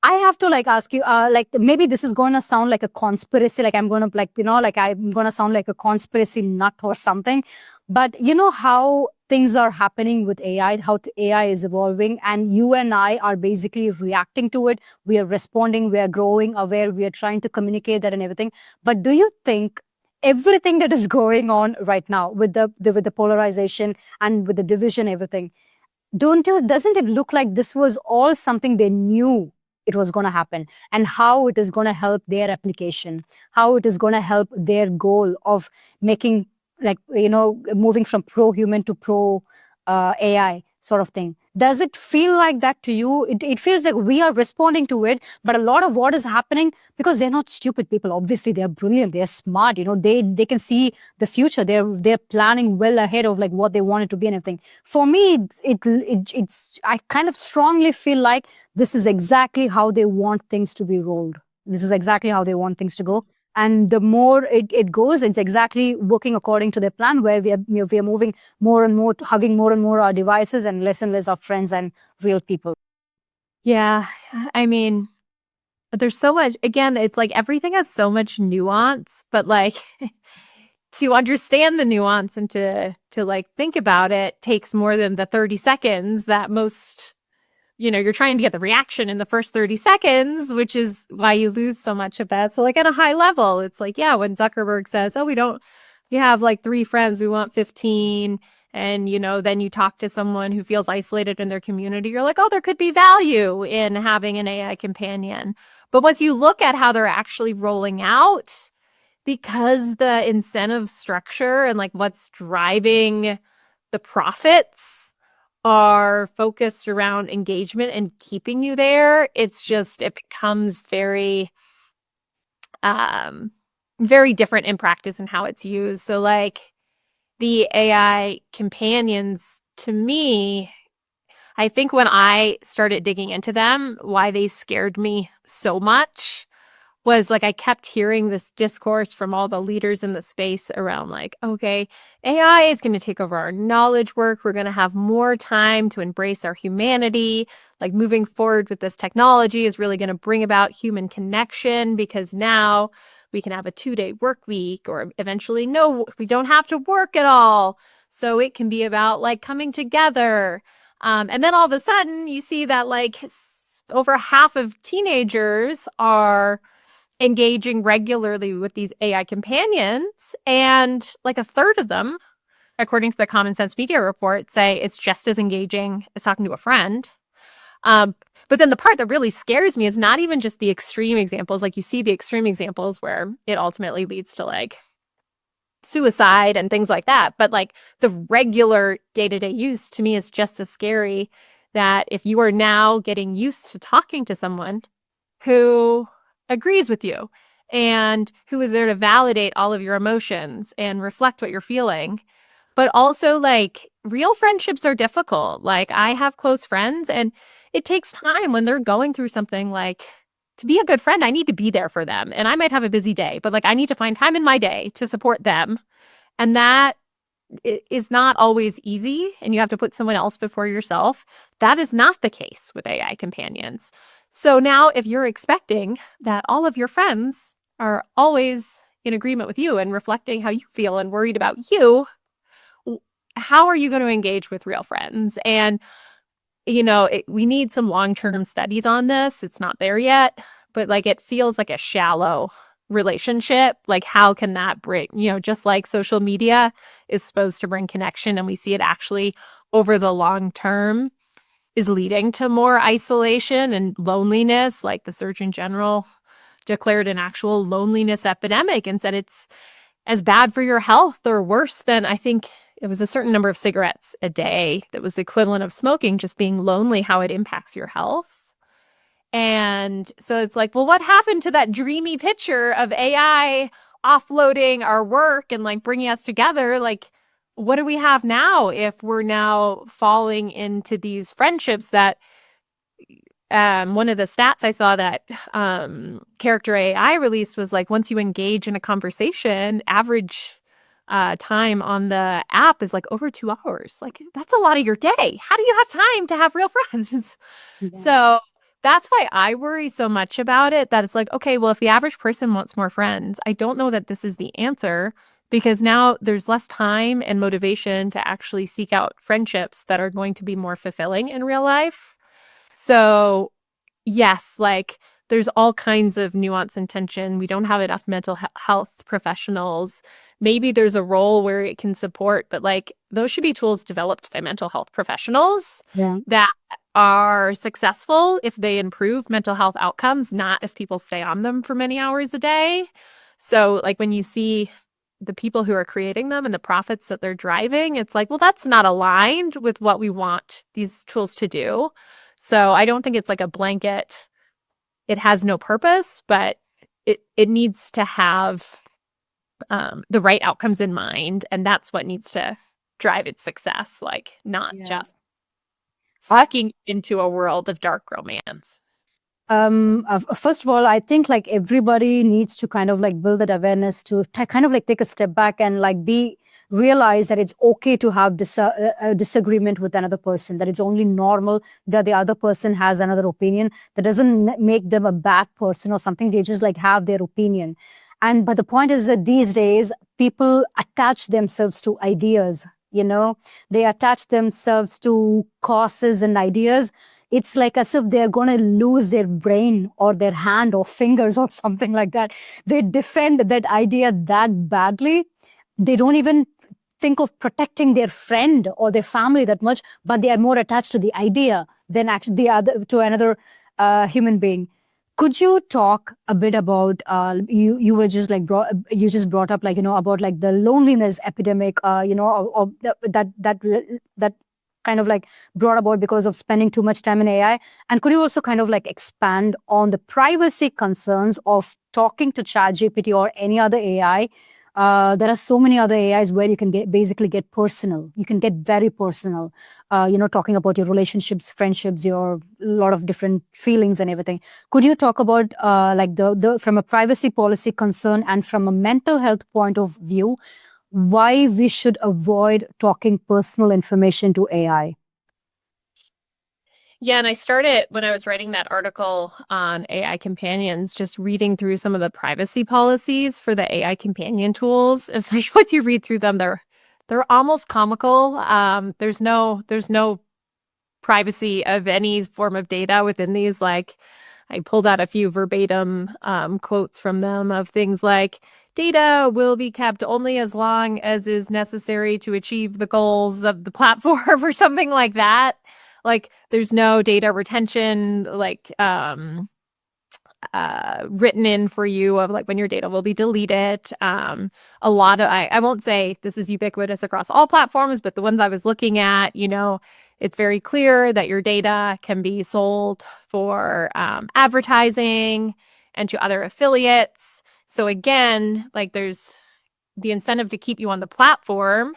I have to like ask you, like maybe this is going to sound like a conspiracy, like I'm going to like, like I'm going to sound like a conspiracy nut or something. But you know how things are happening with AI, how the AI is evolving, and you and I are basically reacting to it. We are responding, we are growing aware, we are trying to communicate that and everything. But do you think everything that is going on right now with the polarization and with the division, everything, doesn't it look like this was all something they knew it was going to happen, and how it is going to help their application, how it is going to help their goal of making like moving from pro human to pro AI sort of thing? Does it feel like that to you? It feels like we are responding to it, but a lot of what is happening, because they're not stupid people, obviously they're brilliant, they're smart, they can see the future, they're planning well ahead of like what they want it to be and everything. For me, it's I kind of strongly feel like this is exactly how they want things to be rolled. This is exactly how they want things to go. And the more it goes, it's exactly working according to their plan, where we are moving more and more, hugging more and more our devices and less our friends and real people. Yeah. I mean, there's so much, again, it's like everything has so much nuance, but like to understand the nuance and to like think about it takes more than the 30 seconds that most, you're trying to get the reaction in the first 30 seconds, which is why you lose so much of that. So like at a high level, it's like, yeah, when Zuckerberg says, oh, we have like 3 friends, we want 15. And, then you talk to someone who feels isolated in their community. You're like, oh, there could be value in having an AI companion. But once you look at how they're actually rolling out, because the incentive structure and like what's driving the profits are focused around engagement and keeping you there, it becomes very different in practice and how it's used. So like the AI companions, to me, I think when I started digging into them, why they scared me so much was like I kept hearing this discourse from all the leaders in the space around like, okay, AI is going to take over our knowledge work. We're going to have more time to embrace our humanity. Like moving forward with this technology is really going to bring about human connection, because now we can have a 2-day work week, or eventually, no, we don't have to work at all. So it can be about like coming together. And then all of a sudden you see that like over half of teenagers are engaging regularly with these AI companions, and like a third of them, according to the Common Sense Media report, say it's just as engaging as talking to a friend. But then the part that really scares me is not even just the extreme examples. Like you see the extreme examples where it ultimately leads to like suicide and things like that. But like the regular day-to-day use, to me, is just as scary, that if you are now getting used to talking to someone who agrees with you and who is there to validate all of your emotions and reflect what you're feeling. But also, like, real friendships are difficult. Like, I have close friends, and it takes time when they're going through something. Like, to be a good friend, I need to be there for them. And I might have a busy day, but like, I need to find time in my day to support them. And that is not always easy. And you have to put someone else before yourself. That is not the case with AI companions. So now, if you're expecting that all of your friends are always in agreement with you and reflecting how you feel and worried about you, how are you going to engage with real friends? And, we need some long term studies on this. It's not there yet, but like it feels like a shallow relationship. Like, how can that bring, just like social media is supposed to bring connection, and we see it actually over the long term is leading to more isolation and loneliness. Like the Surgeon General declared an actual loneliness epidemic and said it's as bad for your health or worse than, I think it was a certain number of cigarettes a day that was the equivalent of smoking, just being lonely, how it impacts your health. And so it's like, well, what happened to that dreamy picture of AI offloading our work and like bringing us together? Like, what do we have now if we're now falling into these friendships that one of the stats I saw that Character AI released was like once you engage in a conversation, average time on the app is like over 2 hours. Like that's a lot of your day. How do you have time to have real friends? Yeah. So that's why I worry so much about it, that it's like, okay, well, if the average person wants more friends, I don't know that this is the answer, because now there's less time and motivation to actually seek out friendships that are going to be more fulfilling in real life. So, yes, like there's all kinds of nuance and tension. We don't have enough mental health professionals. Maybe there's a role where it can support, but like those should be tools developed by mental health professionals Yeah. that are successful if they improve mental health outcomes, not if people stay on them for many hours a day. So, like when you see the people who are creating them and the profits that they're driving, it's like, well, that's not aligned with what we want these tools to do. So I don't think it's like a blanket, it has no purpose, but it needs to have the right outcomes in mind. And that's what needs to drive its success, like not Yeah. just sucking into a world of dark romance. First of all, I think like everybody needs to kind of like build that awareness to kind of like take a step back and like realize that it's okay to have a disagreement with another person, that it's only normal that the other person has another opinion. That doesn't make them a bad person or something. They just like have their opinion. But the point is that these days people attach themselves to ideas, they attach themselves to causes and ideas. It's like as if they're going to lose their brain or their hand or fingers or something like that. They defend that idea that badly. They don't even think of protecting their friend or their family that much, but they are more attached to the idea than actually to another human being. Could you talk a bit about you were just like you just brought up like about like the loneliness epidemic or that kind of like brought about because of spending too much time in AI. And could you also kind of like expand on the privacy concerns of talking to ChatGPT or any other AI? There are so many other AIs where you can basically get personal. You can get very personal, talking about your relationships, friendships, your lot of different feelings and everything. Could you talk about like the from a privacy policy concern and from a mental health point of view, why we should avoid talking personal information to AI? Yeah, and I started when I was writing that article on AI companions, just reading through some of the privacy policies for the AI companion tools. If like once you read through them, they're almost comical. There's no privacy of any form of data within these. Like I pulled out a few verbatim quotes from them of things like data will be kept only as long as is necessary to achieve the goals of the platform or something like that. Like there's no data retention, like written in for you of like when your data will be deleted. A lot of I won't say this is ubiquitous across all platforms, but the ones I was looking at, it's very clear that your data can be sold for advertising and to other affiliates. So again, like there's the incentive to keep you on the platform.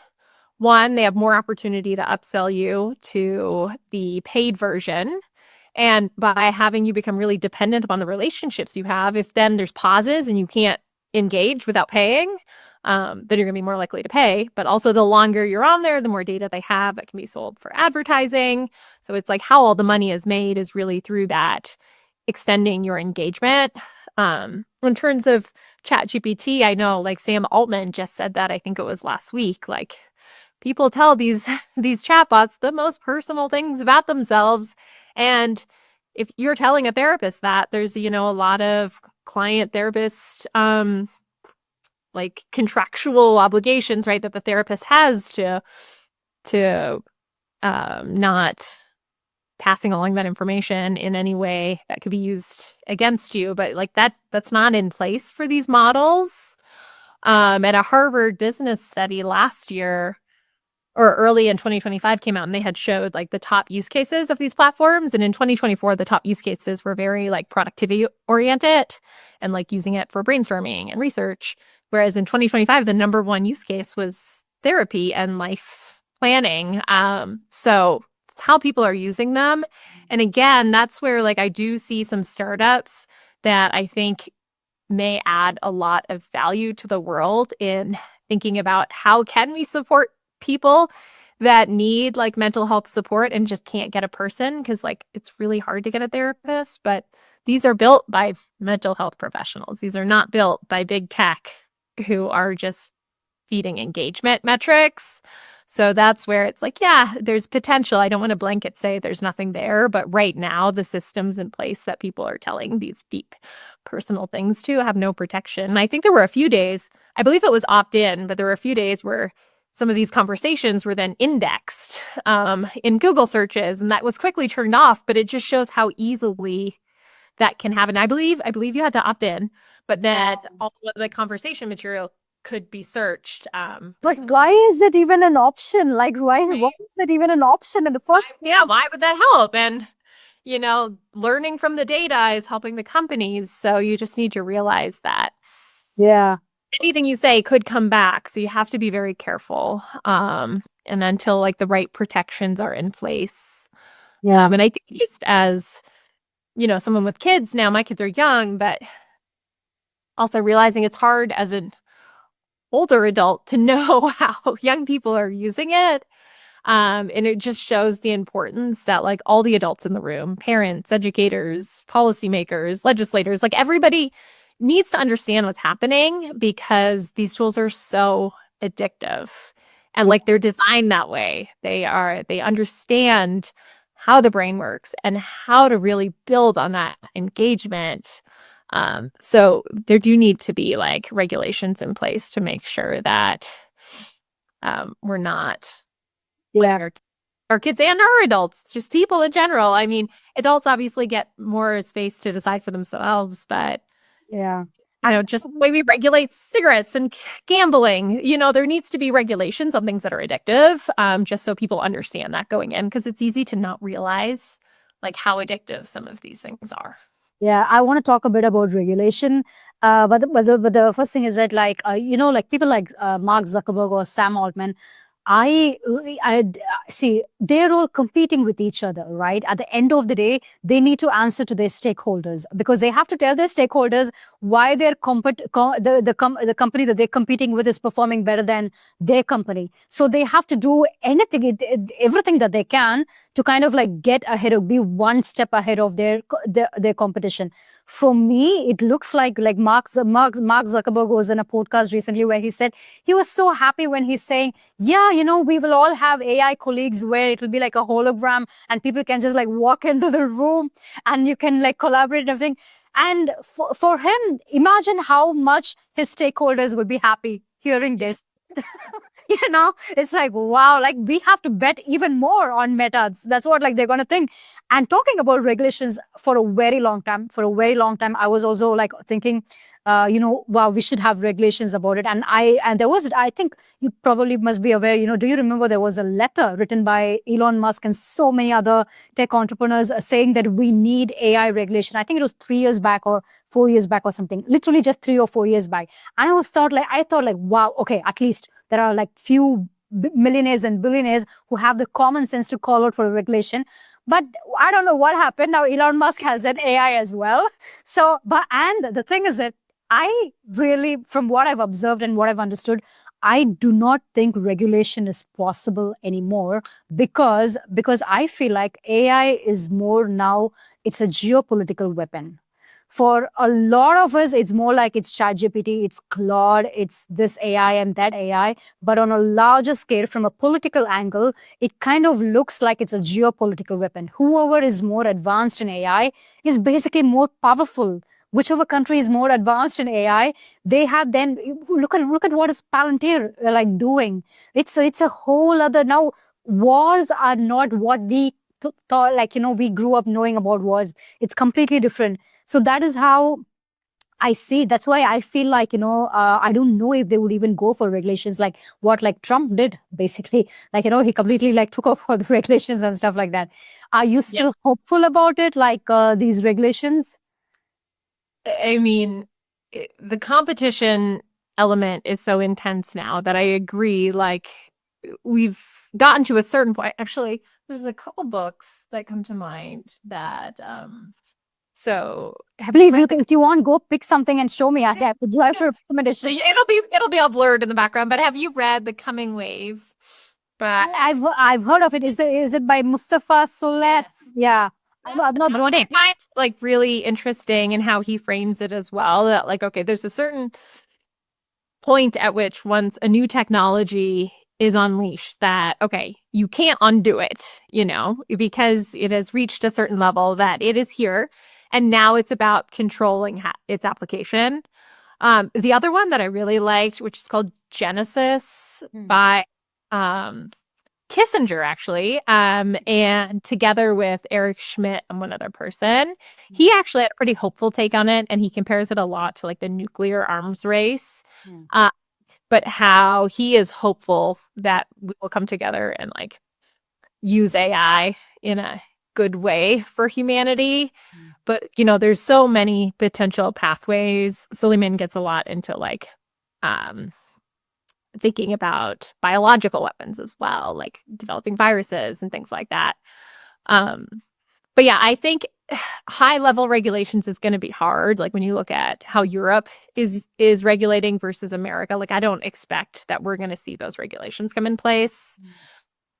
One, they have more opportunity to upsell you to the paid version. And by having you become really dependent upon the relationships you have, if then there's pauses and you can't engage without paying, then you're going to be more likely to pay. But also, the longer you're on there, the more data they have that can be sold for advertising. So it's like how all the money is made is really through that extending your engagement. In terms of ChatGPT, I know like Sam Altman just said that, I think it was last week, like people tell these these chatbots the most personal things about themselves. And if you're telling a therapist that, there's, a lot of client therapist like contractual obligations, right, that the therapist has to not passing along that information in any way that could be used against you. But like that's not in place for these models. At a Harvard business study last year, or early in 2025, came out, and they had showed like the top use cases of these platforms. And in 2024, the top use cases were very like productivity oriented and like using it for brainstorming and research. Whereas in 2025, the number one use case was therapy and life planning. So it's how people are using them. And again, that's where like I do see some startups that I think may add a lot of value to the world in thinking about how can we support people that need like mental health support and just can't get a person, because like it's really hard to get a therapist. But these are built by mental health professionals. These are not built by big tech who are just feeding engagement metrics. So that's where it's like, yeah, there's potential. I don't want to blanket say there's nothing there, but right now the systems in place that people are telling these deep personal things to have no protection. And I think there were a few days, I believe it was opt-in, but there were a few days where some of these conversations were then indexed in Google searches, and that was quickly turned off. But it just shows how easily that can happen. I believe you had to opt in, but then all of the conversation material could be searched. But why is it even an option? Like, why Right. is it even an option in the first place? Yeah, why would that help? And learning from the data is helping the companies. So you just need to realize that Yeah, anything you say could come back. So you have to be very careful. And until like the right protections are in place. yeah, And I think just as, someone with kids now, my kids are young, but also realizing it's hard as an older adult to know how young people are using it. And it just shows the importance that like all the adults in the room, parents, educators, policymakers, legislators, like everybody needs to understand what's happening, because these tools are so addictive. And like they're designed that way. They understand how the brain works and how to really build on that engagement. So there do need to be like regulations in place to make sure that we're not yeah, our kids and our adults, just people in general. I mean, adults obviously get more space to decide for themselves, but yeah. I don't know, just the way we regulate cigarettes and gambling, there needs to be regulations on things that are addictive, just so people understand that going in, because it's easy to not realize like how addictive some of these things are. Yeah, I want to talk a bit about regulation. But the first thing is that, like, like people like Mark Zuckerberg or Sam Altman, I, see they're all competing with each other, right? At the end of the day, they need to answer to their stakeholders, because they have to tell their stakeholders why the company that they're competing with is performing better than their company. So they have to do everything that they can to kind of like get ahead, or be one step ahead of their competition. For me, it looks like Mark Zuckerberg was in a podcast recently where he said he was so happy when he's saying, yeah, we will all have AI colleagues where it will be like a hologram and people can just like walk into the room and you can like collaborate and everything. And for him, imagine how much his stakeholders would be happy hearing this. It's like, wow, like we have to bet even more on metas. That's what like they're going to think. And talking about regulations, for a very long time, I was also like thinking, wow, we should have regulations about it. And there was, I think you probably must be aware, do you remember there was a letter written by Elon Musk and so many other tech entrepreneurs saying that we need AI regulation? I think it was 3 years back or 4 years back or something, literally just 3 or 4 years back. And I thought like, wow, okay, at least there are like few millionaires and billionaires who have the common sense to call out for a regulation. But I don't know what happened. Now Elon Musk has an AI as well. And the thing is that I really, from what I've observed and what I've understood, I do not think regulation is possible anymore because I feel like AI is more now, it's a geopolitical weapon. For a lot of us, it's more like it's ChatGPT, it's Claude, it's this AI and that AI. But on a larger scale, from a political angle, it kind of looks like it's a geopolitical weapon. Whoever is more advanced in AI is basically more powerful. Whichever country is more advanced in AI, they have then look at what is Palantir like doing. It's a whole other now. Wars are not what we thought. Like we grew up knowing about wars. It's completely different. So that is how I see. That's why I feel like, I don't know if they would even go for regulations like what like Trump did, basically. Like, he completely like took off all the regulations and stuff like that. Are you still hopeful about it, like these regulations? I mean, the competition element is so intense now that I agree. Like, we've gotten to a certain point. Actually, there's a couple books that come to mind that, so have Please, you read if you want, go pick something and show me. I have to drive for a recommendation. it'll be all blurred in the background, but have you read The Coming Wave? But I've heard of it. Is it by Mustafa Solet? Yeah. I've not read it. I find like really interesting in how he frames it as well. That like, okay, there's a certain point at which once a new technology is unleashed that, okay, you can't undo it, because it has reached a certain level that it is here. And now it's about controlling its application. The other one that I really liked, which is called Genesis by Kissinger, actually, and together with Eric Schmidt and one other person, he actually had a pretty hopeful take on it, and he compares it a lot to like the nuclear arms race, but how he is hopeful that we will come together and like use AI in a good way for humanity. But there's so many potential pathways. Suleiman gets a lot into like thinking about biological weapons as well, like developing viruses and things like that. But yeah, I think high level regulations is going to be hard. Like when you look at how Europe is regulating versus America, like I don't expect that we're going to see those regulations come in place.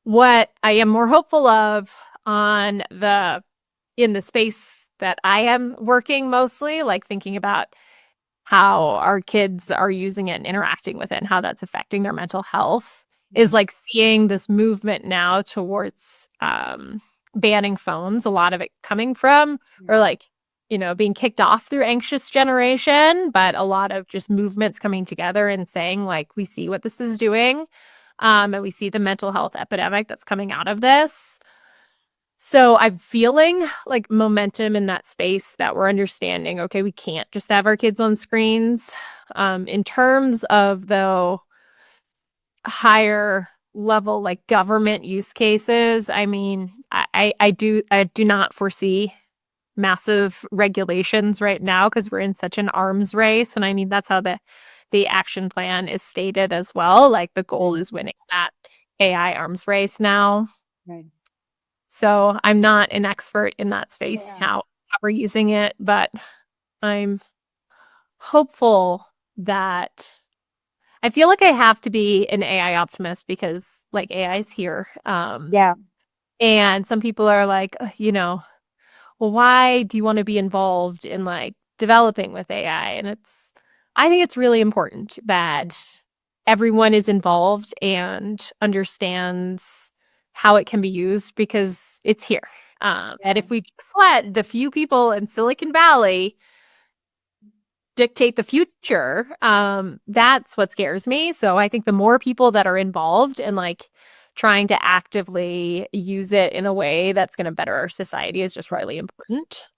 What I am more hopeful of in the space that I am working mostly, like thinking about how our kids are using it and interacting with it and how that's affecting their mental health, is like seeing this movement now towards banning phones, a lot of it coming from, or like, being kicked off through anxious generation, but a lot of just movements coming together and saying like, we see what this is doing. And we see the mental health epidemic that's coming out of this. So I'm feeling like momentum in that space that we're understanding, okay, we can't just have our kids on screens. In terms of, though, higher level like government use cases, I mean, I do not foresee massive regulations right now because we're in such an arms race. And I mean, that's how the action plan is stated as well. Like the goal is winning that AI arms race now. Right. So I'm not an expert in that space, how we're using it, but I'm hopeful that I feel like I have to be an AI optimist because like AI is here. Yeah. And some people are like, well, why do you want to be involved in like developing with AI? And I think it's really important that everyone is involved and understands how it can be used because it's here. And if we let the few people in Silicon Valley dictate the future, that's what scares me. So I think the more people that are involved and like trying to actively use it in a way that's going to better our society is just really important,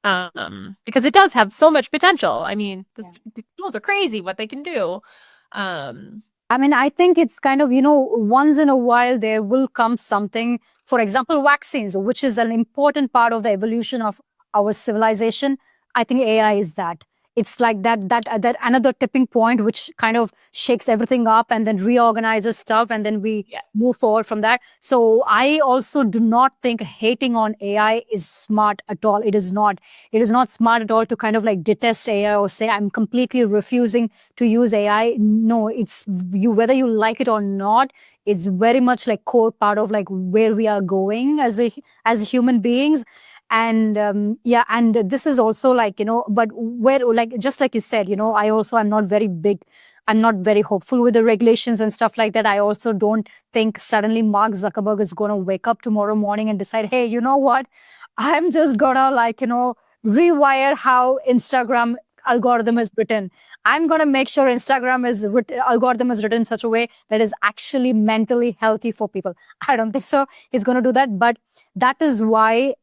because it does have so much potential. I mean, the tools are crazy what they can do. I mean, I think it's kind of, once in a while there will come something, for example, vaccines, which is an important part of the evolution of our civilization. I think AI is that. it's like that another tipping point which kind of shakes everything up and then reorganizes stuff, and then we move forward from that. So I also do not think hating on AI is smart at all. It is not smart at all to kind of like detest AI or say I'm completely refusing to use AI. No, it's you, whether you like it or not, it's very much like core part of like where we are going as human beings. And yeah, and this is also like, but where, like, just like you said, I also am not very big, I'm not very hopeful with the regulations and stuff like that. I also don't think suddenly Mark Zuckerberg is going to wake up tomorrow morning and decide, hey, you know what, I'm just gonna, like, rewire how Instagram algorithm is written. I'm going to make sure Instagram algorithm is written in such a way that is actually mentally healthy for people. I don't think so he's going to do that. But that is why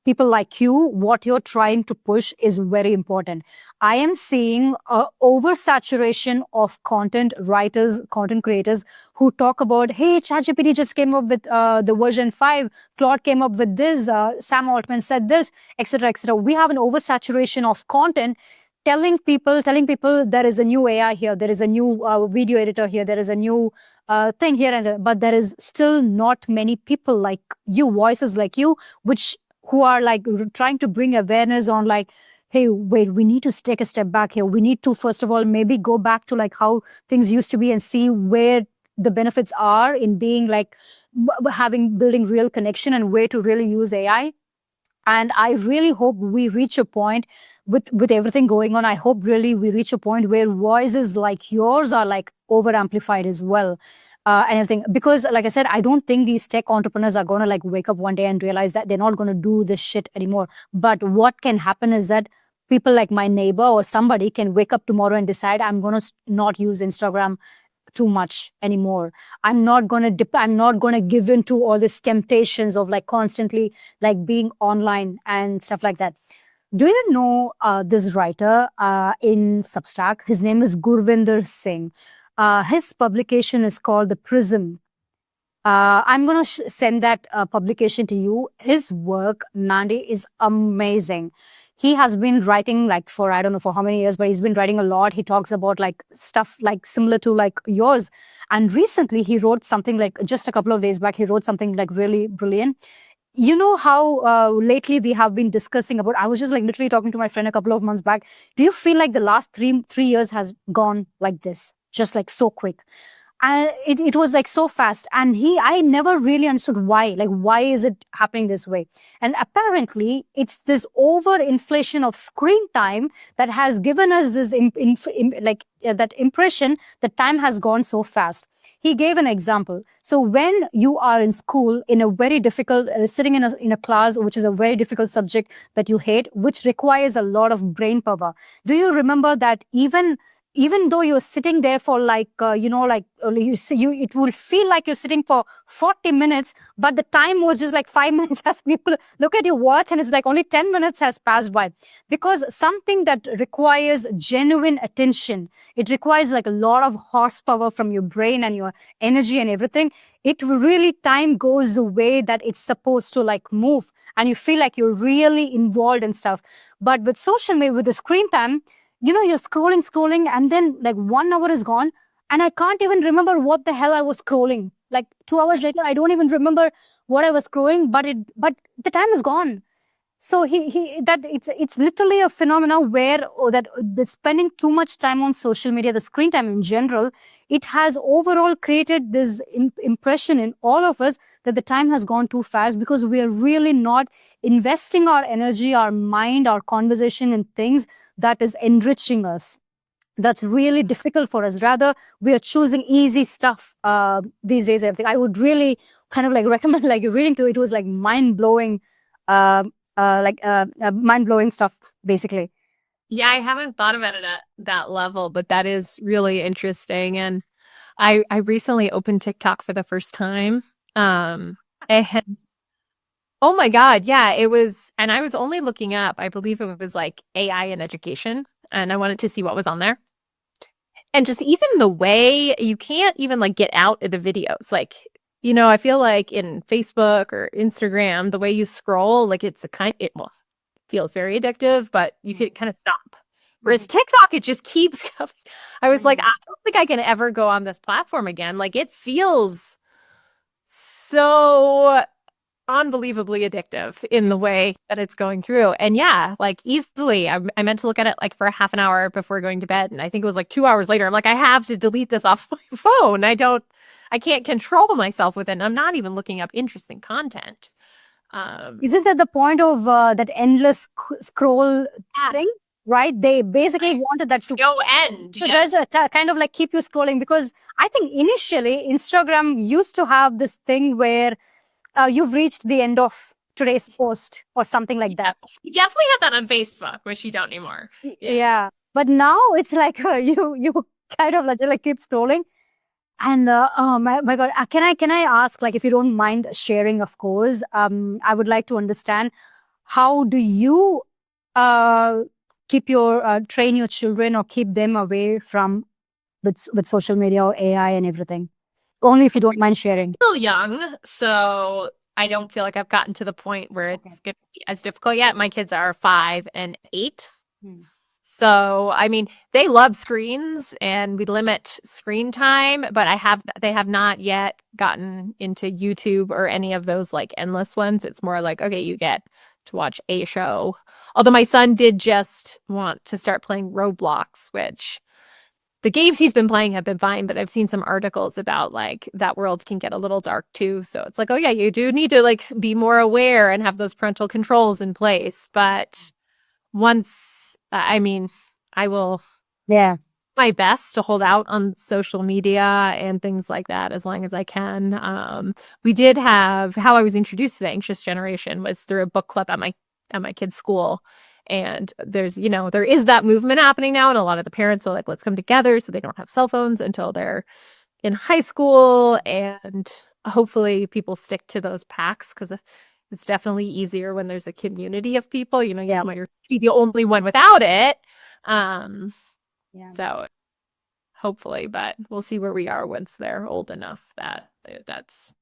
people like you, what you're trying to push is very important. I am seeing a oversaturation of content writers, content creators who talk about, hey, ChatGPT just came up with the version 5, Claude came up with this, Sam Altman said this, etc., etc. We have an oversaturation of content telling people there is a new AI here, there is a new video editor here, there is a new thing here, but there is still not many people like you, voices like you, which who are like trying to bring awareness on like, hey, wait, we need to take a step back here. We need to, first of all, maybe go back to like how things used to be and see where the benefits are in being like building real connection and where to really use AI. And I really hope we reach a point with everything going on. I hope really we reach a point where voices like yours are like over amplified as well. And everything, because like I said, I don't think these tech entrepreneurs are going to like wake up one day and realize that they're not going to do this shit anymore. But what can happen is that people like my neighbor or somebody can wake up tomorrow and decide, I'm going to not use Instagram too much anymore. I'm not going to give in to all these temptations of like constantly like being online and stuff like that. Do you know this writer in Substack? His name is Gurvinder Singh. His publication is called The Prism. I'm going to send that publication to you. His work, Mandy, is amazing. He has been writing like for, I don't know for how many years, but he's been writing a lot. He talks about like stuff like similar to like yours. And recently he wrote something like just a couple of days back, he wrote something like really brilliant. You know how lately we have been discussing about, I was just like literally talking to my friend a couple of months back. Do you feel like the last three years has gone like this, just like so quick? And it was like so fast, and I never really understood why is it happening this way. And apparently it's this over inflation of screen time that has given us this that impression that time has gone so fast. He gave an example. So when you are in school in a very difficult sitting in a class which is a very difficult subject that you hate, which requires a lot of brain power, do you remember that even though you're sitting there for like, it will feel like you're sitting for 40 minutes, but the time was just like 5 minutes as people look at your watch and it's like only 10 minutes has passed by. Because something that requires genuine attention, it requires like a lot of horsepower from your brain and your energy and everything. It really, time goes the way that it's supposed to like move. And you feel like you're really involved in stuff. But with social media, with the screen time, you're scrolling, and then like 1 hour is gone, and I can't even remember what the hell I was scrolling. Like 2 hours later, I don't even remember what I was scrolling, but the time is gone. So it's literally a phenomenon where that the spending too much time on social media, the screen time in general, it has overall created this impression in all of us that the time has gone too fast because we are really not investing our energy, our mind, our conversation in things that is enriching us. That's really difficult for us. Rather, we are choosing easy stuff these days. I think I would really kind of like recommend like reading through. It was like mind blowing. Mind blowing stuff, basically. Yeah, I haven't thought about it at that level, but that is really interesting. And I recently opened TikTok for the first time. And oh my God, yeah, it was, and I was only looking up, I believe it was like AI in education, and I wanted to see what was on there. And just even the way you can't even like get out of the videos. Like, I feel like in Facebook or Instagram, the way you scroll, like it's it feels very addictive, but you can kind of stop. Whereas TikTok, it just keeps coming. I was like, Right. I don't think I can ever go on this platform again. Like, it feels so unbelievably addictive in the way that it's going through. And yeah, like easily, I meant to look at it like for a half an hour before going to bed. And I think it was like 2 hours later. I'm like, I have to delete this off my phone. I can't control myself with it. And I'm not even looking up interesting content. Isn't that the point of that endless scroll Yeah, thing? Right? They basically wanted that to no end. to Yeah. just kind of like keep you scrolling, because I think initially Instagram used to have this thing where you've reached the end of today's post or something like that. You definitely have that on Facebook, which you don't anymore. Yeah. Yeah, but now it's like you kind of like keep scrolling. And oh my God, can I ask, like, if you don't mind sharing, of course, I would like to understand, how do you uh, keep your train your children or keep them away from with social media or AI and everything? Only if you don't mind sharing. Still young, so I don't feel like I've gotten to the point where Okay. it's going to be as difficult yet. My kids are 5 and 8. Hmm. So, I mean, they love screens and we limit screen time, but they have not yet gotten into YouTube or any of those like endless ones. It's more like, okay, you get to watch a show. Although my son did just want to start playing Roblox, which the games he's been playing have been fine, but I've seen some articles about like that world can get a little dark too. So it's like, oh yeah, you do need to like be more aware and have those parental controls in place. But once, I mean, I will Yeah. my best to hold out on social media and things like that as long as I can. We did have how I was introduced to the anxious generation was through a book club at my kid's school. And there's, there is that movement happening now, and a lot of the parents are like, let's come together so they don't have cell phones until they're in high school. And hopefully people stick to those packs because it's definitely easier when there's a community of people. You Yeah. might be the only one without it. Um, Yeah. so hopefully, but we'll see where we are once they're old enough that that's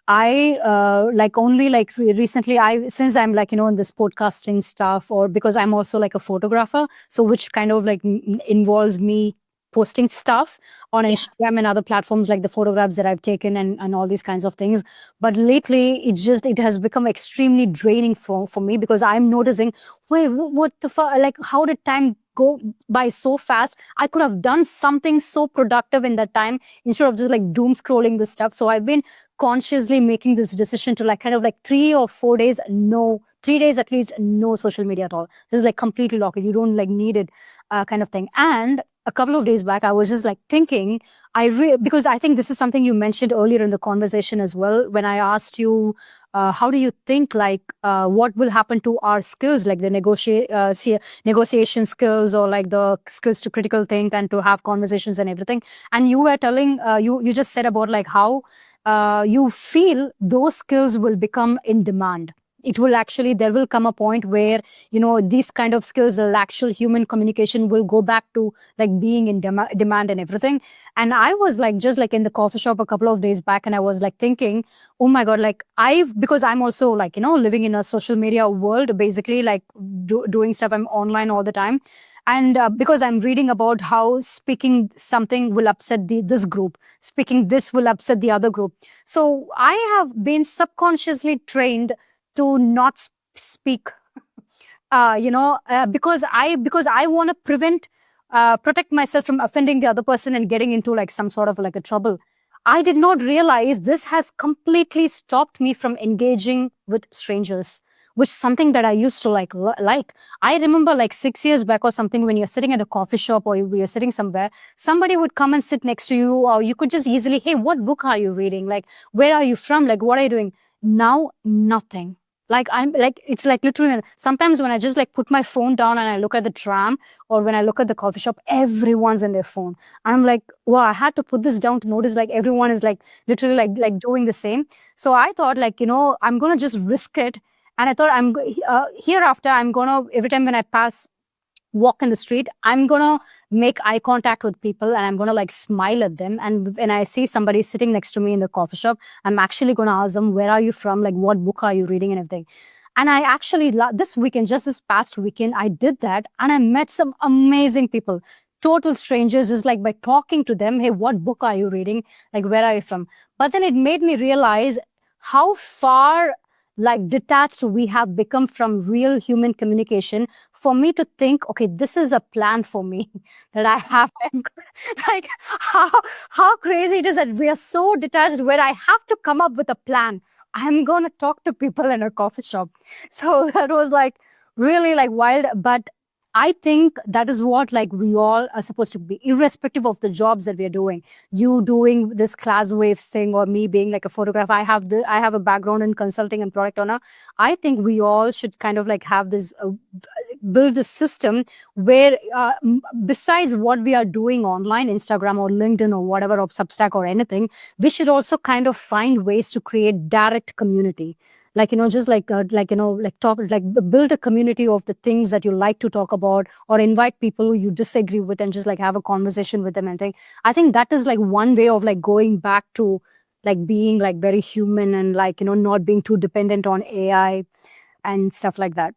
I like only like recently, since I'm like, in this podcasting stuff, or because I'm also like a photographer, so which kind of like involves me posting stuff on yeah. Instagram and other platforms, like the photographs that I've taken and all these kinds of things. But lately it has become extremely draining for me, because I'm noticing, wait, what the fuck, like, how did time go by so fast? I could have done something so productive in that time instead of just like doom scrolling this stuff. So I've been consciously making this decision to like kind of like 3 or 4 days, no, 3 days at least, no social media at all. This is like completely lock it. You don't like need it, kind of thing. And a couple of days back, I was just like thinking, because I think this is something you mentioned earlier in the conversation as well, when I asked you, how do you think, like, what will happen to our skills, like the negotiation skills, or like the skills to critical think and to have conversations and everything? And you were telling, you just said about like how you feel those skills will become in demand. It will actually, there will come a point where, these kind of skills, the actual human communication, will go back to like being in demand and everything. And I was like, just like in the coffee shop a couple of days back, and I was like thinking, oh my God, like because I'm also like, living in a social media world, basically like doing stuff, I'm online all the time. And because I'm reading about how speaking something will upset this group, speaking this will upset the other group. So I have been subconsciously trained to not speak, because I want to protect myself from offending the other person and getting into like some sort of like a trouble. I did not realize this has completely stopped me from engaging with strangers, which is something that I used to like. I remember like 6 years back or something, when you're sitting at a coffee shop or you're sitting somewhere, somebody would come and sit next to you, or you could just easily, hey, what book are you reading? Like, where are you from? Like, what are you doing? Now, nothing. Like, I'm like, it's like literally, sometimes when I just like put my phone down and I look at the tram, or when I look at the coffee shop, everyone's in their phone. I'm like, wow, I had to put this down to notice like everyone is like literally like doing the same. So I thought, like, I'm gonna just risk it. And I thought, hereafter, I'm gonna, every time when I walk in the street, I'm gonna make eye contact with people, and I'm gonna like smile at them. And when I see somebody sitting next to me in the coffee shop, I'm actually gonna ask them, where are you from? Like, what book are you reading and everything. And I actually, this weekend, just this past weekend, I did that and I met some amazing people, total strangers, just like by talking to them, hey, what book are you reading? Like, where are you from? But then it made me realize how far like detached we have become from real human communication for me to think, okay, this is a plan for me that I have. Like how, how crazy it is that we are so detached where I have to come up with a plan. I'm going to talk to people in a coffee shop. So that was like really like wild. But I think that is what like we all are supposed to be, irrespective of the jobs that we are doing. You doing this class waves thing or me being like a photographer. I have a background in consulting and product owner. I think we all should kind of like have this build a system where besides what we are doing online, Instagram or LinkedIn or whatever, or Substack or anything, we should also kind of find ways to create direct community. Like, just like, like talk, like build a community of the things that you like to talk about, or invite people who you disagree with and just like have a conversation with them and think. I think that is like one way of like going back to like being like very human and like, not being too dependent on AI and stuff like that.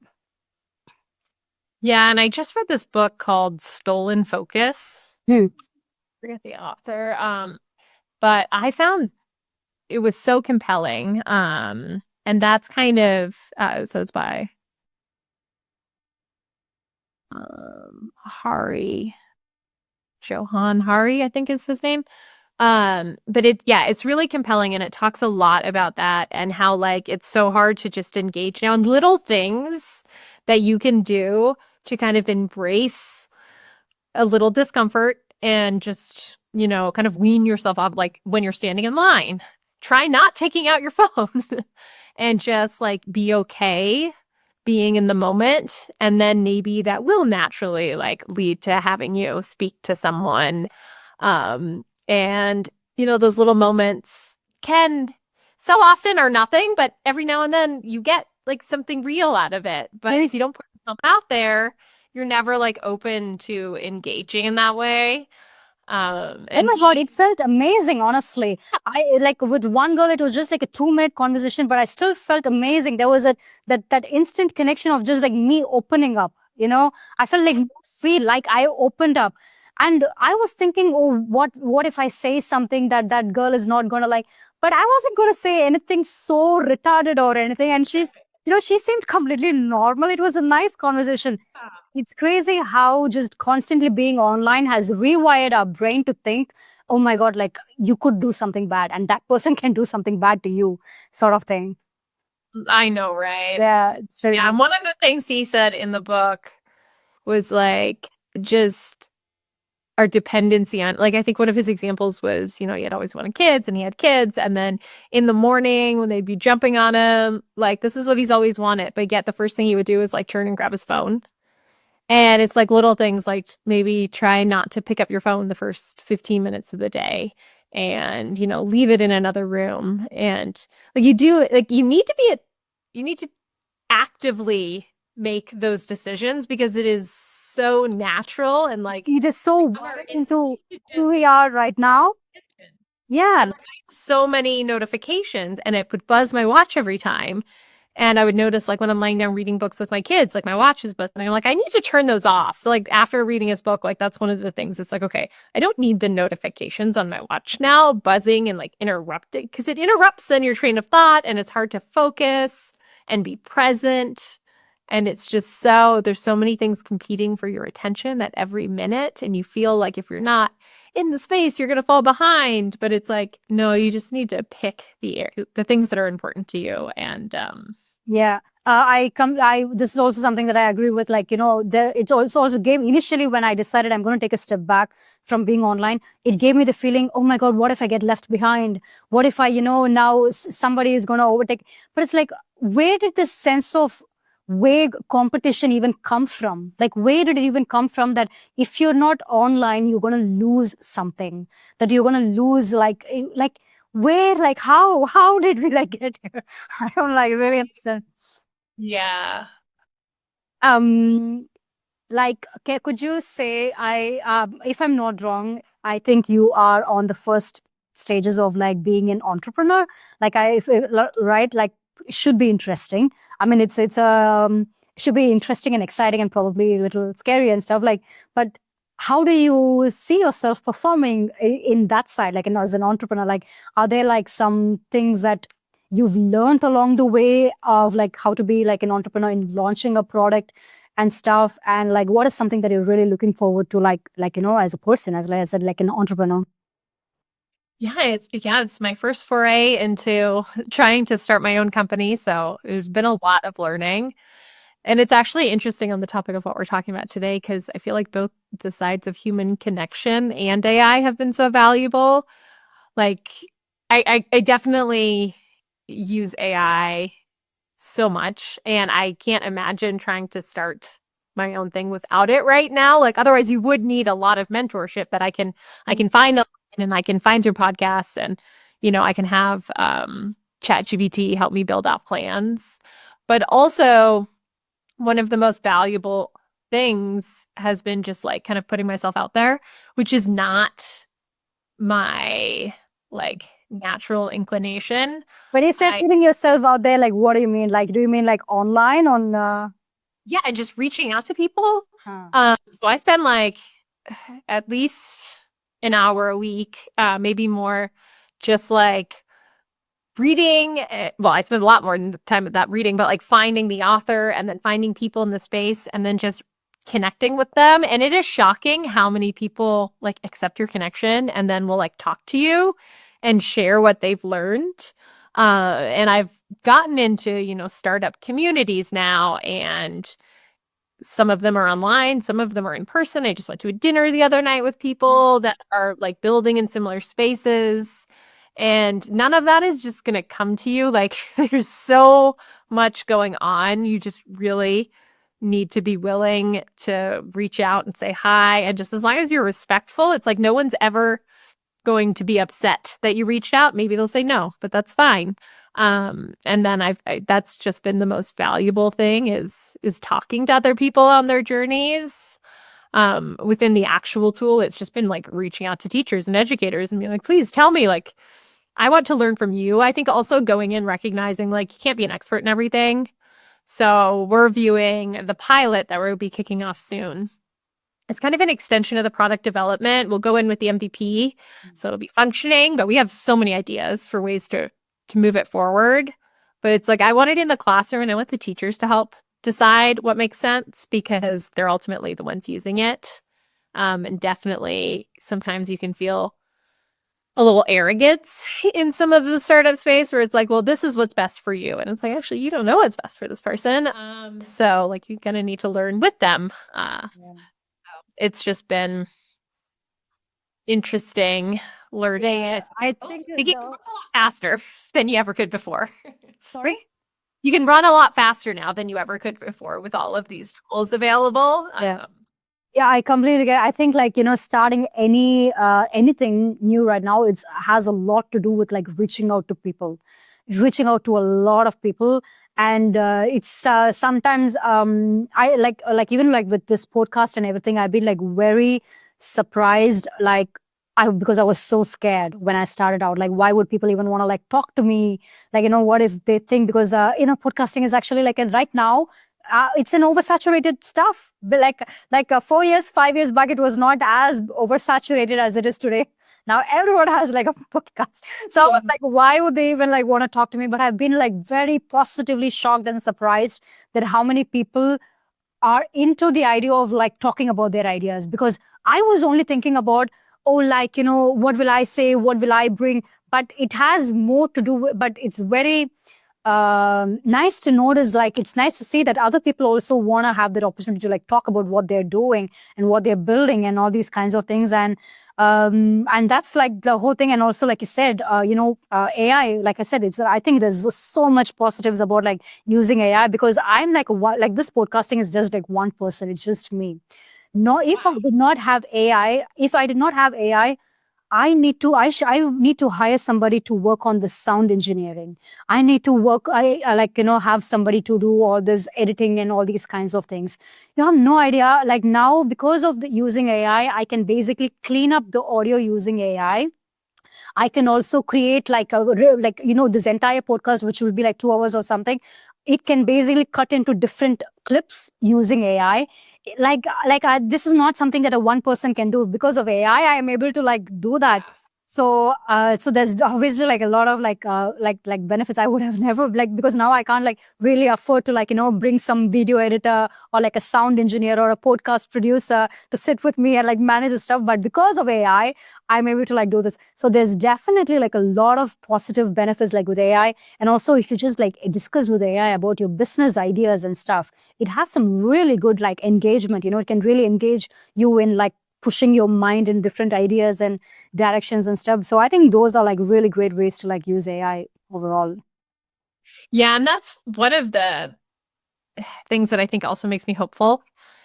Yeah, and I just read this book called Stolen Focus. Hmm. I forget the author. But I found it was so compelling. And that's kind of so it's by Hari Johan Hari, I think is his name. But it's really compelling and it talks a lot about that and how like it's so hard to just engage now in little things that you can do to kind of embrace a little discomfort and just, kind of wean yourself off like when you're standing in line. Try not taking out your phone and just like be okay being in the moment. And then maybe that will naturally like lead to having you speak to someone. And those little moments can so often are nothing, but every now and then you get like something real out of it. But if you don't put yourself out there, you're never like open to engaging in that way. Oh And my God, it felt amazing, honestly. I like with one girl, it was just like a 2 minute conversation, but I still felt amazing. There was that instant connection of just like me opening up, I felt like free, like I opened up. And I was thinking, oh, what if I say something that girl is not gonna like? But I wasn't gonna say anything so retarded or anything. And she seemed completely normal. It was a nice conversation. It's crazy how just constantly being online has rewired our brain to think, oh my God, like you could do something bad and that person can do something bad to you, sort of thing. I know, right? Yeah, it's very Yeah, and one of the things he said in the book was like just our dependency on like I think one of his examples was, he had always wanted kids and he had kids and then in the morning when they'd be jumping on him, like this is what he's always wanted, but yet the first thing he would do is like turn and grab his phone. And it's like little things like maybe try not to pick up your phone the first 15 minutes of the day and, leave it in another room. And like you do, like you need to actively make those decisions because it is so natural and like it is so our wired into instinct to who just we are right now. Yeah. and like, I have so many notifications and it would buzz my watch every time. And I would notice like when I'm laying down reading books with my kids, like my watch is buzzing. I'm like, I need to turn those off. So like after reading his book, like that's one of the things. It's like, okay, I don't need the notifications on my watch now buzzing and like interrupting because it interrupts then your train of thought and it's hard to focus and be present. And it's just there's so many things competing for your attention at every minute. And you feel like if you're not in the space, you're going to fall behind. But it's like, no, you just need to pick the things that are important to you. And Yeah. This is also something that I agree with. Like, it also gave initially when I decided I'm going to take a step back from being online, it gave me the feeling, oh my God, what if I get left behind? What if I, now somebody is going to overtake? But it's like, where did this sense of vague competition even come from? Like, where did it even come from that if you're not online, you're going to lose something, that you're going to lose like, where, like, how did we like get here? I don't like really understand. yeah. Um, like, okay, could you say if I'm not wrong, I think you are on the first stages of like being an entrepreneur. Like right, like should be interesting. I mean, it's should be interesting and exciting and probably a little scary and stuff like. But how do you see yourself performing in that side, like as an entrepreneur? Like, are there like some things that you've learned along the way of like how to be like an entrepreneur in launching a product and stuff? And like, what is something that you're really looking forward to, like as a person, as I said, like an entrepreneur? It's my first foray into trying to start my own company. So there's been a lot of learning. And it's actually interesting on the topic of what we're talking about today, because I feel like both the sides of human connection and AI have been so valuable. Like I definitely use AI so much, and I can't imagine trying to start my own thing without it right now. Like otherwise you would need a lot of mentorship that I can find online, and I can find through podcasts, and I can have ChatGPT help me build out plans. But also one of the most valuable things has been just like kind of putting myself out there, which is not my like natural inclination. When you say I putting yourself out there, like what do you mean? Like, do you mean like online on? Yeah, and just reaching out to people. Huh. So I spend like at least an hour a week, maybe more, just like reading. Well, I spend a lot more time with that reading, but like finding the author and then finding people in the space and then just connecting with them. And it is shocking how many people like accept your connection and then will like talk to you and share what they've learned. And I've gotten into, startup communities now, and some of them are online, some of them are in person. I just went to a dinner the other night with people that are like building in similar spaces. And none of that is just going to come to you. Like there's so much going on. You just really need to be willing to reach out and say hi. And just as long as you're respectful, it's like no one's ever going to be upset that you reached out. Maybe they'll say no, but that's fine. And then that's just been the most valuable thing is talking to other people on their journeys. Within the actual tool, it's just been like reaching out to teachers and educators and being like, please tell me, like, I want to learn from you. I think also going in recognizing like you can't be an expert in everything. So we're viewing the pilot that we'll be kicking off soon. It's kind of an extension of the product development. We'll go in with the MVP, so it'll be functioning, but we have so many ideas for ways to move it forward. But it's like I want it in the classroom, and I want the teachers to help decide what makes sense because they're ultimately the ones using it. And definitely sometimes you can feel a little arrogance in some of the startup space where it's like, well, this is what's best for you. And it's like, actually, you don't know what's best for this person. So like you kind of need to learn with them. Yeah. It's just been interesting learning it. I think You can run a lot faster than you ever could before. sorry. You can run a lot faster now than you ever could before with all of these tools available. Yeah. Yeah, I completely get it. I think like, starting anything new right now, it's has a lot to do with like reaching out to people, reaching out to a lot of people. And it's sometimes I like even like with this podcast and everything, I've been like very surprised, like because I was so scared when I started out. Like, why would people even want to like talk to me? Like, what if they think, because podcasting is actually like, and right now it's an oversaturated stuff. But like 4 years, 5 years back, it was not as oversaturated as it is today. Now everyone has like a podcast. So I was like, why would they even like want to talk to me? But I've been like very positively shocked and surprised that how many people are into the idea of like talking about their ideas, because I was only thinking about, oh, like, what will I say? What will I bring? But it has more to do with, but it's very nice to notice, like, it's nice to see that other people also want to have that opportunity to like talk about what they're doing and what they're building and all these kinds of things. And that's like the whole thing. And also, like you said, AI, like I said, I think there's so much positives about like using AI, because I'm like this podcasting is just like one person. It's just me. No, if I did not have AI, I need to hire somebody to work on the sound engineering. I need to work, I like, have somebody to do all this editing and all these kinds of things. You have no idea. Like now, because of using AI, I can basically clean up the audio using AI. I can also create like this entire podcast, which will be like 2 hours or something. It can basically cut into different clips using AI. This is not something that a one person can do. Because of AI, I am able to like do that. So there's obviously like a lot of like benefits. I would have never like, because now I can't like really afford to like bring some video editor or like a sound engineer or a podcast producer to sit with me and like manage the stuff. But because of AI, I'm able to like do this. So there's definitely like a lot of positive benefits like with AI. And also if you just like discuss with AI about your business ideas and stuff, it has some really good like engagement. It can really engage you in like pushing your mind in different ideas and directions and stuff. So I think those are like really great ways to like use AI overall. Yeah, and that's one of the things that I think also makes me hopeful.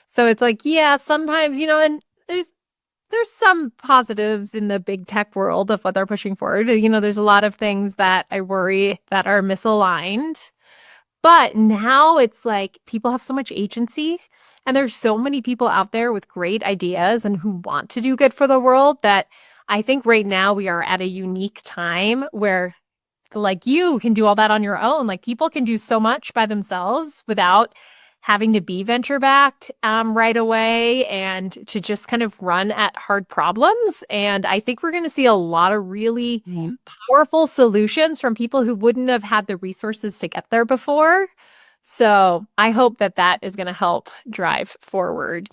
So it's like, yeah, sometimes, and there's some positives in the big tech world of what they're pushing forward. There's a lot of things that I worry that are misaligned. But now it's like people have so much agency, and there's so many people out there with great ideas and who want to do good for the world that I think right now we are at a unique time where like you can do all that on your own. Like people can do so much by themselves without having to be venture backed right away and to just kind of run at hard problems. And I think we're going to see a lot of really powerful solutions from people who wouldn't have had the resources to get there before. So I hope that that is going to help drive forward,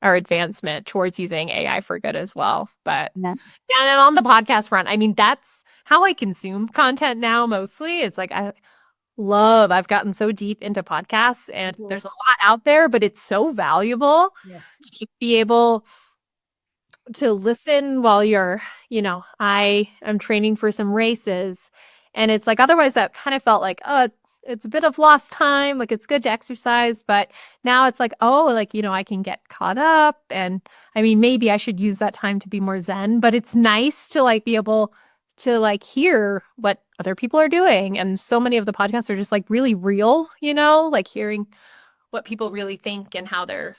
our advancement towards using AI for good as well. But Yeah. and on the podcast front, I mean, that's how I consume content now mostly. It's like I've gotten so deep into podcasts and there's a lot out there, but it's so valuable Yes. to be able to listen while I am training for some races. And it's like, otherwise that kind of felt like, oh, it's a bit of lost time. Like it's good to exercise, but now it's like, oh, like, I can get caught up. And I mean, maybe I should use that time to be more zen, but it's nice to like be able to like hear what other people are doing. And so many of the podcasts are just like really real, like hearing what people really think and how they're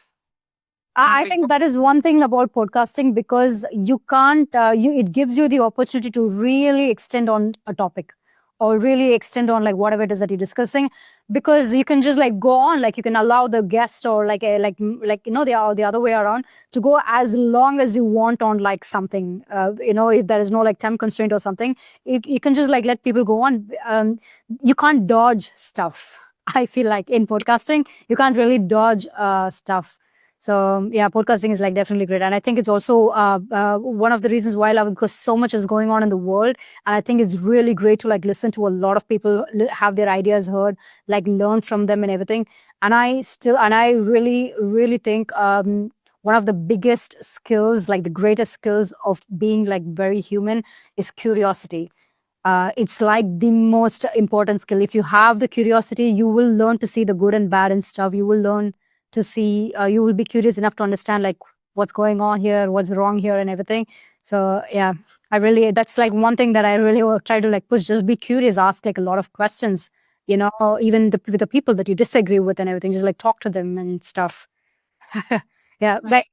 I moving. think that is one thing about podcasting, because you can't, it gives you the opportunity to really extend on a topic or really extend on like whatever it is that you're discussing, because you can just like go on, like you can allow the guest or like the other way around to go as long as you want on like something, if there is no like time constraint or something, you can just like let people go on. You can't dodge stuff. I feel like in podcasting, you can't really dodge stuff. So yeah, podcasting is like definitely great, and I think it's also one of the reasons why I love it, because so much is going on in the world, and I think it's really great to like listen to a lot of people, have their ideas heard, like learn from them and everything. And I really really think one of the biggest skills, like the greatest skills of being like very human, is curiosity. It's like the most important skill. If you have the curiosity, you will learn to see the good and bad and stuff. You will learn to see, you will be curious enough to understand like what's going on here, what's wrong here and everything. So yeah, that's like one thing that I really will try to like push. Just be curious, ask like a lot of questions, even with the people that you disagree with and everything, just like talk to them and stuff. Yeah, but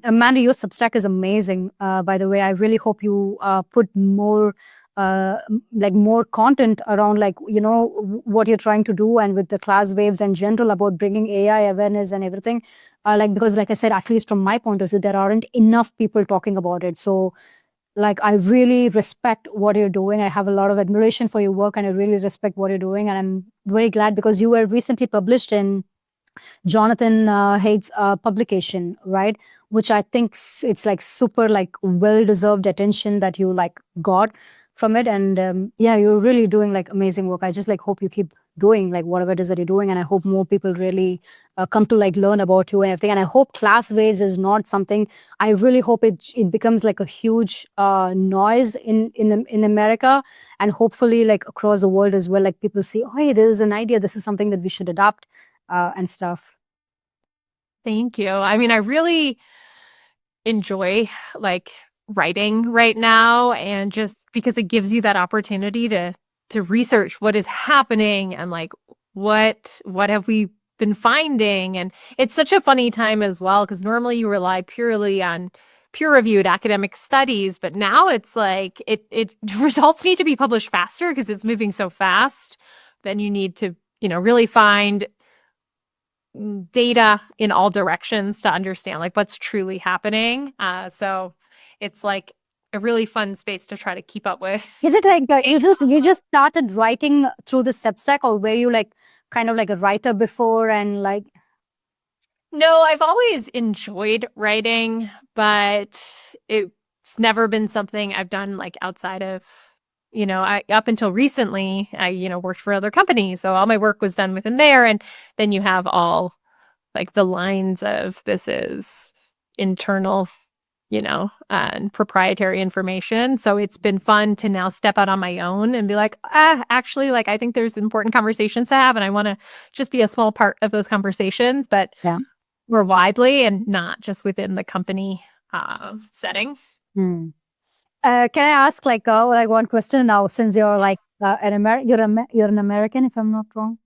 Amanda, your Substack is amazing. By the way, I really hope you put more, like more content around like what you're trying to do, and with the class waves in general about bringing AI awareness and everything. Because like I said, at least from my point of view, there aren't enough people talking about it. So like I really respect what you're doing. I have a lot of admiration for your work, and I really respect what you're doing. And I'm very glad because you were recently published in Jonathan Haid's publication, right? Which I think it's like super like well-deserved attention that you like got from it. And yeah, you're really doing like amazing work. I just like hope you keep doing like whatever it is that you're doing. And I hope more people really come to like learn about you and everything. And I hope class waves is not something, I really hope it becomes like a huge noise in America, and hopefully like across the world as well. Like people see, oh, hey, this is an idea. This is something that we should adopt and stuff. Thank you. I mean, I really enjoy like writing right now, and just because it gives you that opportunity to research what is happening and like what have we been finding. And it's such a funny time as well, because normally you rely purely on peer-reviewed academic studies, but now it's like it results need to be published faster because it's moving so fast. Then you need to, really find data in all directions to understand like what's truly happening. So it's like a really fun space to try to keep up with. Is it like you just started writing through the Substack, or were you like kind of like a writer before and like? No, I've always enjoyed writing, but it's never been something I've done like outside of, I up until recently, I, worked for other companies. So all my work was done within there. And then you have all like the lines of this is internal, and proprietary information. So it's been fun to now step out on my own and be like, actually, like I think there's important conversations to have, and I want to just be a small part of those conversations, but Yeah. more widely and not just within the company setting. Hmm. Can I ask like one question now, since you're like you're an American, if I'm not wrong?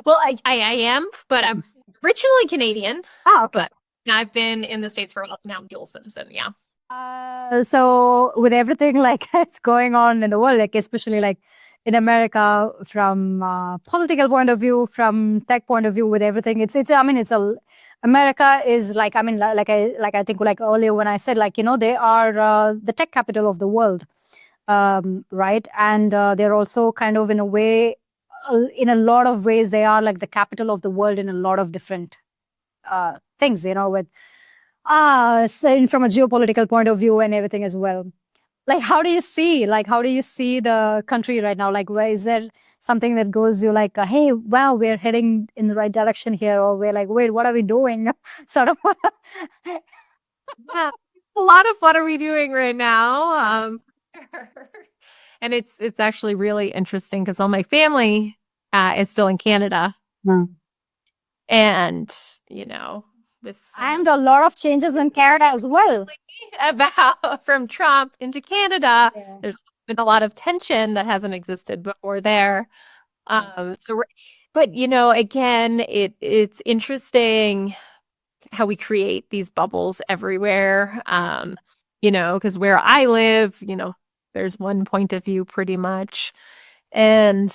Well, I am, but I'm originally Canadian, Ah, okay. but I've been in the States for a while now. I'm dual citizen, yeah. So with everything like that's going on in the world, like especially like in America, from political point of view, from tech point of view, with everything, it's I mean America is like, I mean, like I think like earlier when I said like, they are the tech capital of the world, right? And they're also kind of in a way, in a lot of ways, they are like the capital of the world in a lot of different things, with so from a geopolitical point of view and everything as well. Like, how do you see the country right now? Like, where is there something that goes you like, hey, wow, we're heading in the right direction here, or we're like, wait, what are we doing? Sort of. Yeah, a lot of what are we doing right now? And it's actually really interesting because all my family is still in Canada, and with And a lot of changes in Canada as well. about from Trump into Canada, Yeah. there's been a lot of tension that hasn't existed before there. But again, it's interesting how we create these bubbles everywhere. Because where I live, there's one point of view pretty much. And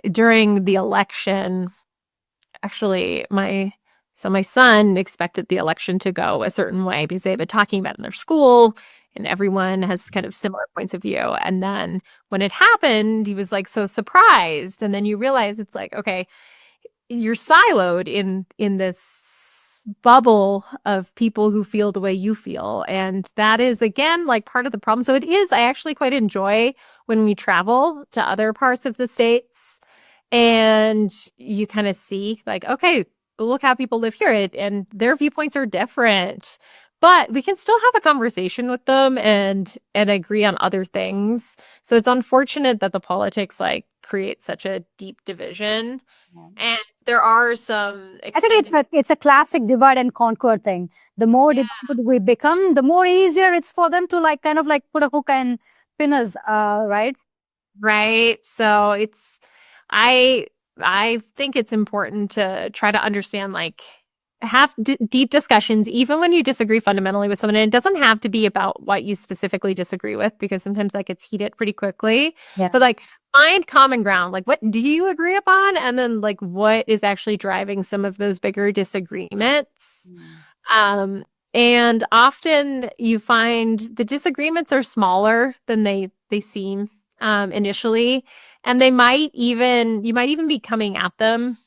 during the election, actually, my son expected the election to go a certain way because they've been talking about it in their school, and everyone has kind of similar points of view. And then when it happened, he was like so surprised. And then you realize it's like, okay, you're siloed in this bubble of people who feel the way you feel, and that is again like part of the problem. So I actually quite enjoy when we travel to other parts of the States and you kind of see like, okay, look how people live here, and their viewpoints are different, but we can still have a conversation with them and agree on other things. So it's unfortunate that the politics like create such a deep division. And there are some I think it's a classic divide and conquer thing. The more divided we become, the more easier it's for them to like kind of like put a hook and pin us, right? Right. So I think it's important to try to understand, like, have deep discussions, even when you disagree fundamentally with someone. And it doesn't have to be about what you specifically disagree with, because sometimes that gets heated pretty quickly. Yeah. But like, find common ground. Like, what do you agree upon? And then like, what is actually driving some of those bigger disagreements? And often you find the disagreements are smaller than they seem initially, and you might even be coming at them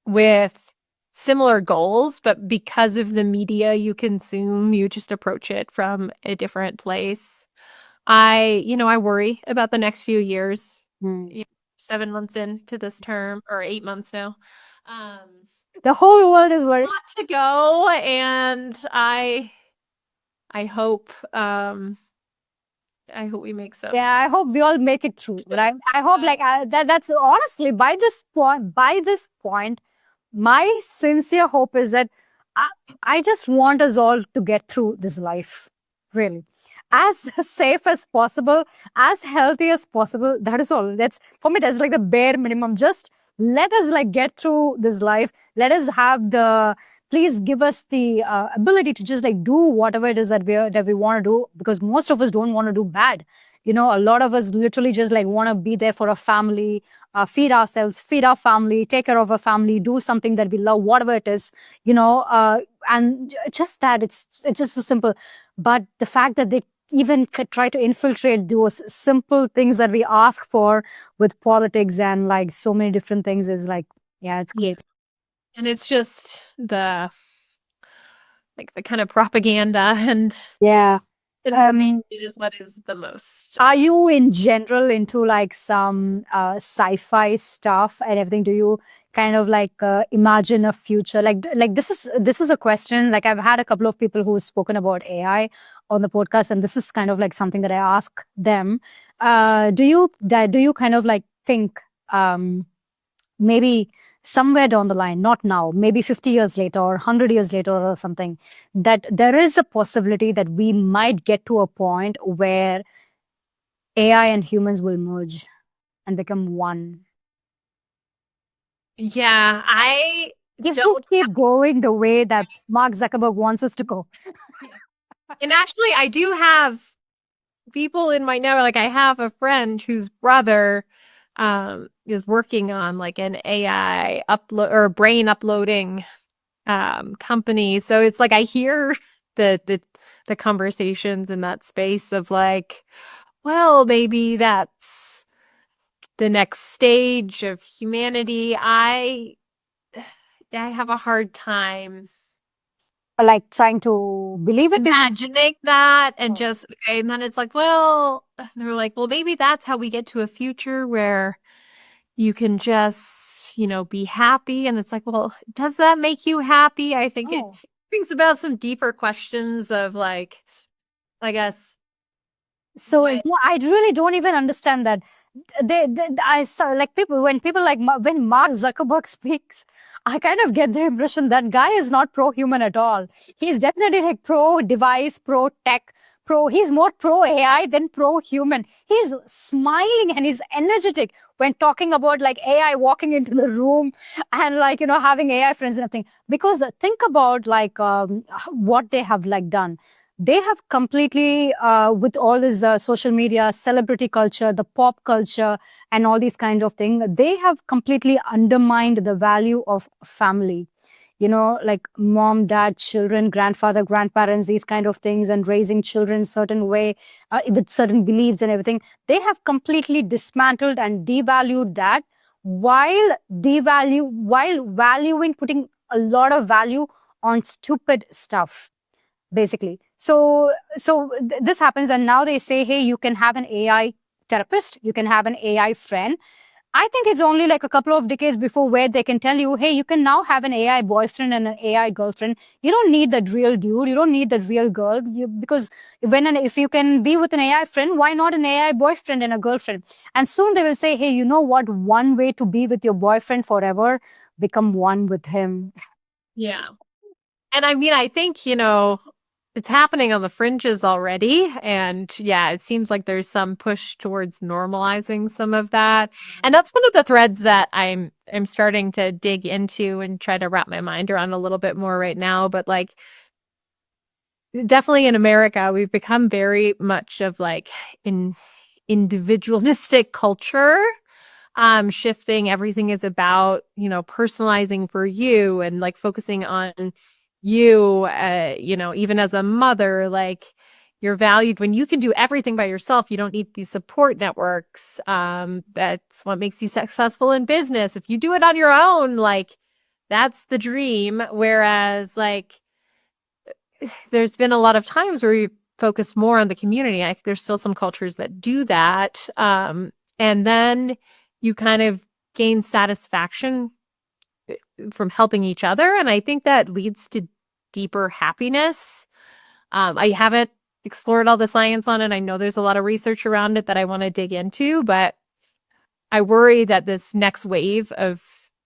with similar goals, but because of the media you consume, you just approach it from a different place. I worry about the next few years. 7 months into this term, or 8 months now. The whole world is worried. Lot to go, and I hope we make some. Yeah, I hope we all make it through. But I hope like that's honestly by this point, my sincere hope is that I just want us all to get through this life, really, as safe as possible, as healthy as possible. That is all. That's for me. That's like the bare minimum. Just let us like get through this life. Let us have the please give us the ability to just like do whatever it is that we want to do, because most of us don't want to do bad. A lot of us literally just like want to be there for a family, feed ourselves, feed our family, take care of our family, do something that we love, whatever it is, and just that it's just so simple. But the fact that they even try to infiltrate those simple things that we ask for with politics and like so many different things is like, yeah, it's great. And it's just the kind of propaganda and Yeah. information is what is the most. Are you in general into like some sci-fi stuff and everything? Do you kind of like imagine a future like this is a question, like I've had a couple of people who've spoken about AI on the podcast, and this is kind of like something that I ask them. Do you kind of like think maybe somewhere down the line, not now, maybe 50 years later or 100 years later or something, that there is a possibility that we might get to a point where AI and humans will merge and become one? Yeah, I If you don't. keep going the way that Mark Zuckerberg wants us to go. And actually, I do have people in my network. Like, I have a friend whose brother is working on like an AI upload or brain uploading company. So it's like I hear the conversations in that space of like, well, maybe that's the next stage of humanity. I have a hard time Like trying to believe it. imagining that and just okay, and then it's like, well, they're like, well, maybe that's how we get to a future where you can just, be happy. And it's like, well, does that make you happy? I think it Oh. brings about some deeper questions of like, I guess, So what I really don't even understand that. I saw like people when people like when Mark Zuckerberg speaks, I kind of get the impression that guy is not pro-human at all. He's definitely like pro-device, pro-tech, pro. He's more pro-AI than pro-human. He's smiling and he's energetic when talking about like AI walking into the room and like having AI friends and everything. Because think about like what they have like done. They have completely, with all this social media, celebrity culture, the pop culture, and all these kinds of things, they have completely undermined the value of family. Like mom, dad, children, grandfather, grandparents, these kind of things, and raising children certain way with certain beliefs and everything. They have completely dismantled and devalued that, while valuing, putting a lot of value on stupid stuff, basically. So this happens, and now they say, hey, you can have an AI therapist, you can have an AI friend. I think it's only like a couple of decades before where they can tell you, hey, you can now have an AI boyfriend and an AI girlfriend. You don't need that real dude, you don't need that real girl, because if you can be with an AI friend, why not an AI boyfriend and a girlfriend? And soon they will say, hey, you know what, one way to be with your boyfriend forever, become one with him. yeah. And I mean, I think, it's happening on the fringes already. And yeah, it seems like there's some push towards normalizing some of that. And that's one of the threads that I'm starting to dig into and try to wrap my mind around a little bit more right now. But like definitely in America, we've become very much of like an individualistic culture. Shifting everything is about, personalizing for you and like focusing on you, even as a mother, like you're valued when you can do everything by yourself. You don't need these support networks. That's what makes you successful in business. If you do it on your own, like that's the dream. Whereas like there's been a lot of times where you focus more on the community. I think there's still some cultures that do that. And then you kind of gain satisfaction from helping each other. And I think that leads to deeper happiness. I haven't explored all the science on it. I know there's a lot of research around it that I want to dig into, but I worry that this next wave of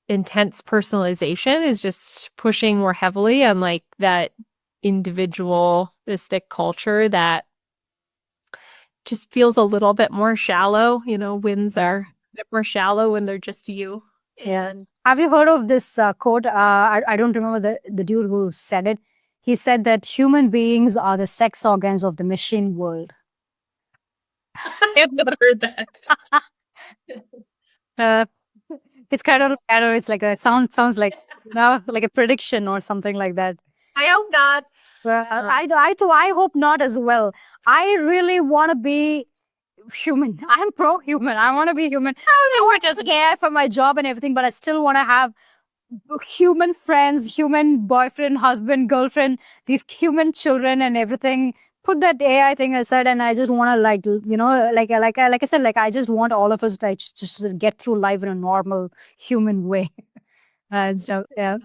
intense personalization is just pushing more heavily on like that individualistic culture that just feels a little bit more shallow. Wins are a bit more shallow when they're just you. Yeah. And Have you heard of this quote? I don't remember the dude who said it. He said that human beings are the sex organs of the machine world. I have never heard that. Uh, it's kind of, I don't know, it's like a sounds like, like a prediction or something like that. I hope not. Well, I too, I hope not as well. I really want to be human. I'm pro-human. I want to be human. I work as a AI for my job and everything, but I still want to have human friends, human boyfriend, husband, girlfriend, these human children and everything. Put that AI thing aside, and I just want to like I said, like I just want all of us to just get through life in a normal human way. And so yeah,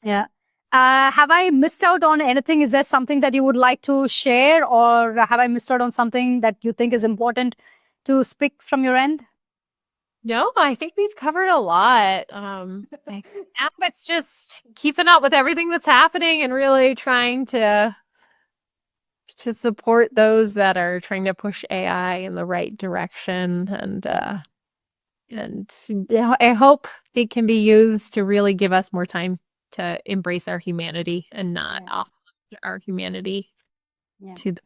yeah. Have I missed out on anything? Is there something that you would like to share, or have I missed out on something that you think is important to speak from your end? No, I think we've covered a lot. Now it's just keeping up with everything that's happening and really trying to support those that are trying to push AI in the right direction. And yeah, I hope it can be used to really give us more time to embrace our humanity and not Yeah. off our humanity Yeah. to the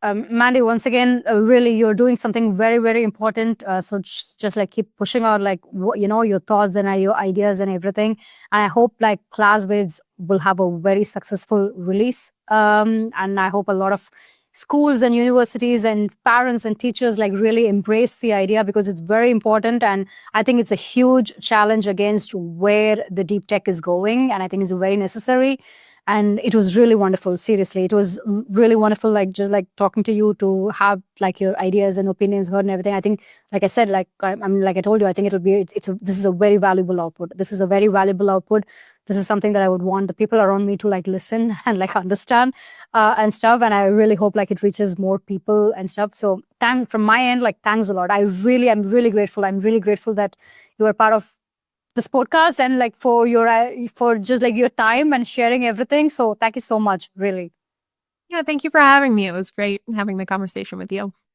Mandy, once again, really, you're doing something very, very important. So just like keep pushing out, like your thoughts and your ideas and everything. And I hope like Classmates will have a very successful release. And I hope a lot of schools and universities and parents and teachers like really embrace the idea because it's very important. And I think it's a huge challenge against where the deep tech is going. And I think it's very necessary. And it was really wonderful. Seriously, it was really wonderful, like just like talking to you to have like your ideas and opinions heard and everything. I think, like I said, like I'm like I told you, I think it'll be this is a very valuable output. This is a very valuable output. This is something that I would want the people around me to like listen and like understand and stuff. And I really hope like it reaches more people and stuff. So from my end, like thanks a lot. I'm really grateful. I'm really grateful that you are part of this podcast and like for your for just like your time and sharing everything. So thank you so much, really. Yeah, thank you for having me. It was great having the conversation with you.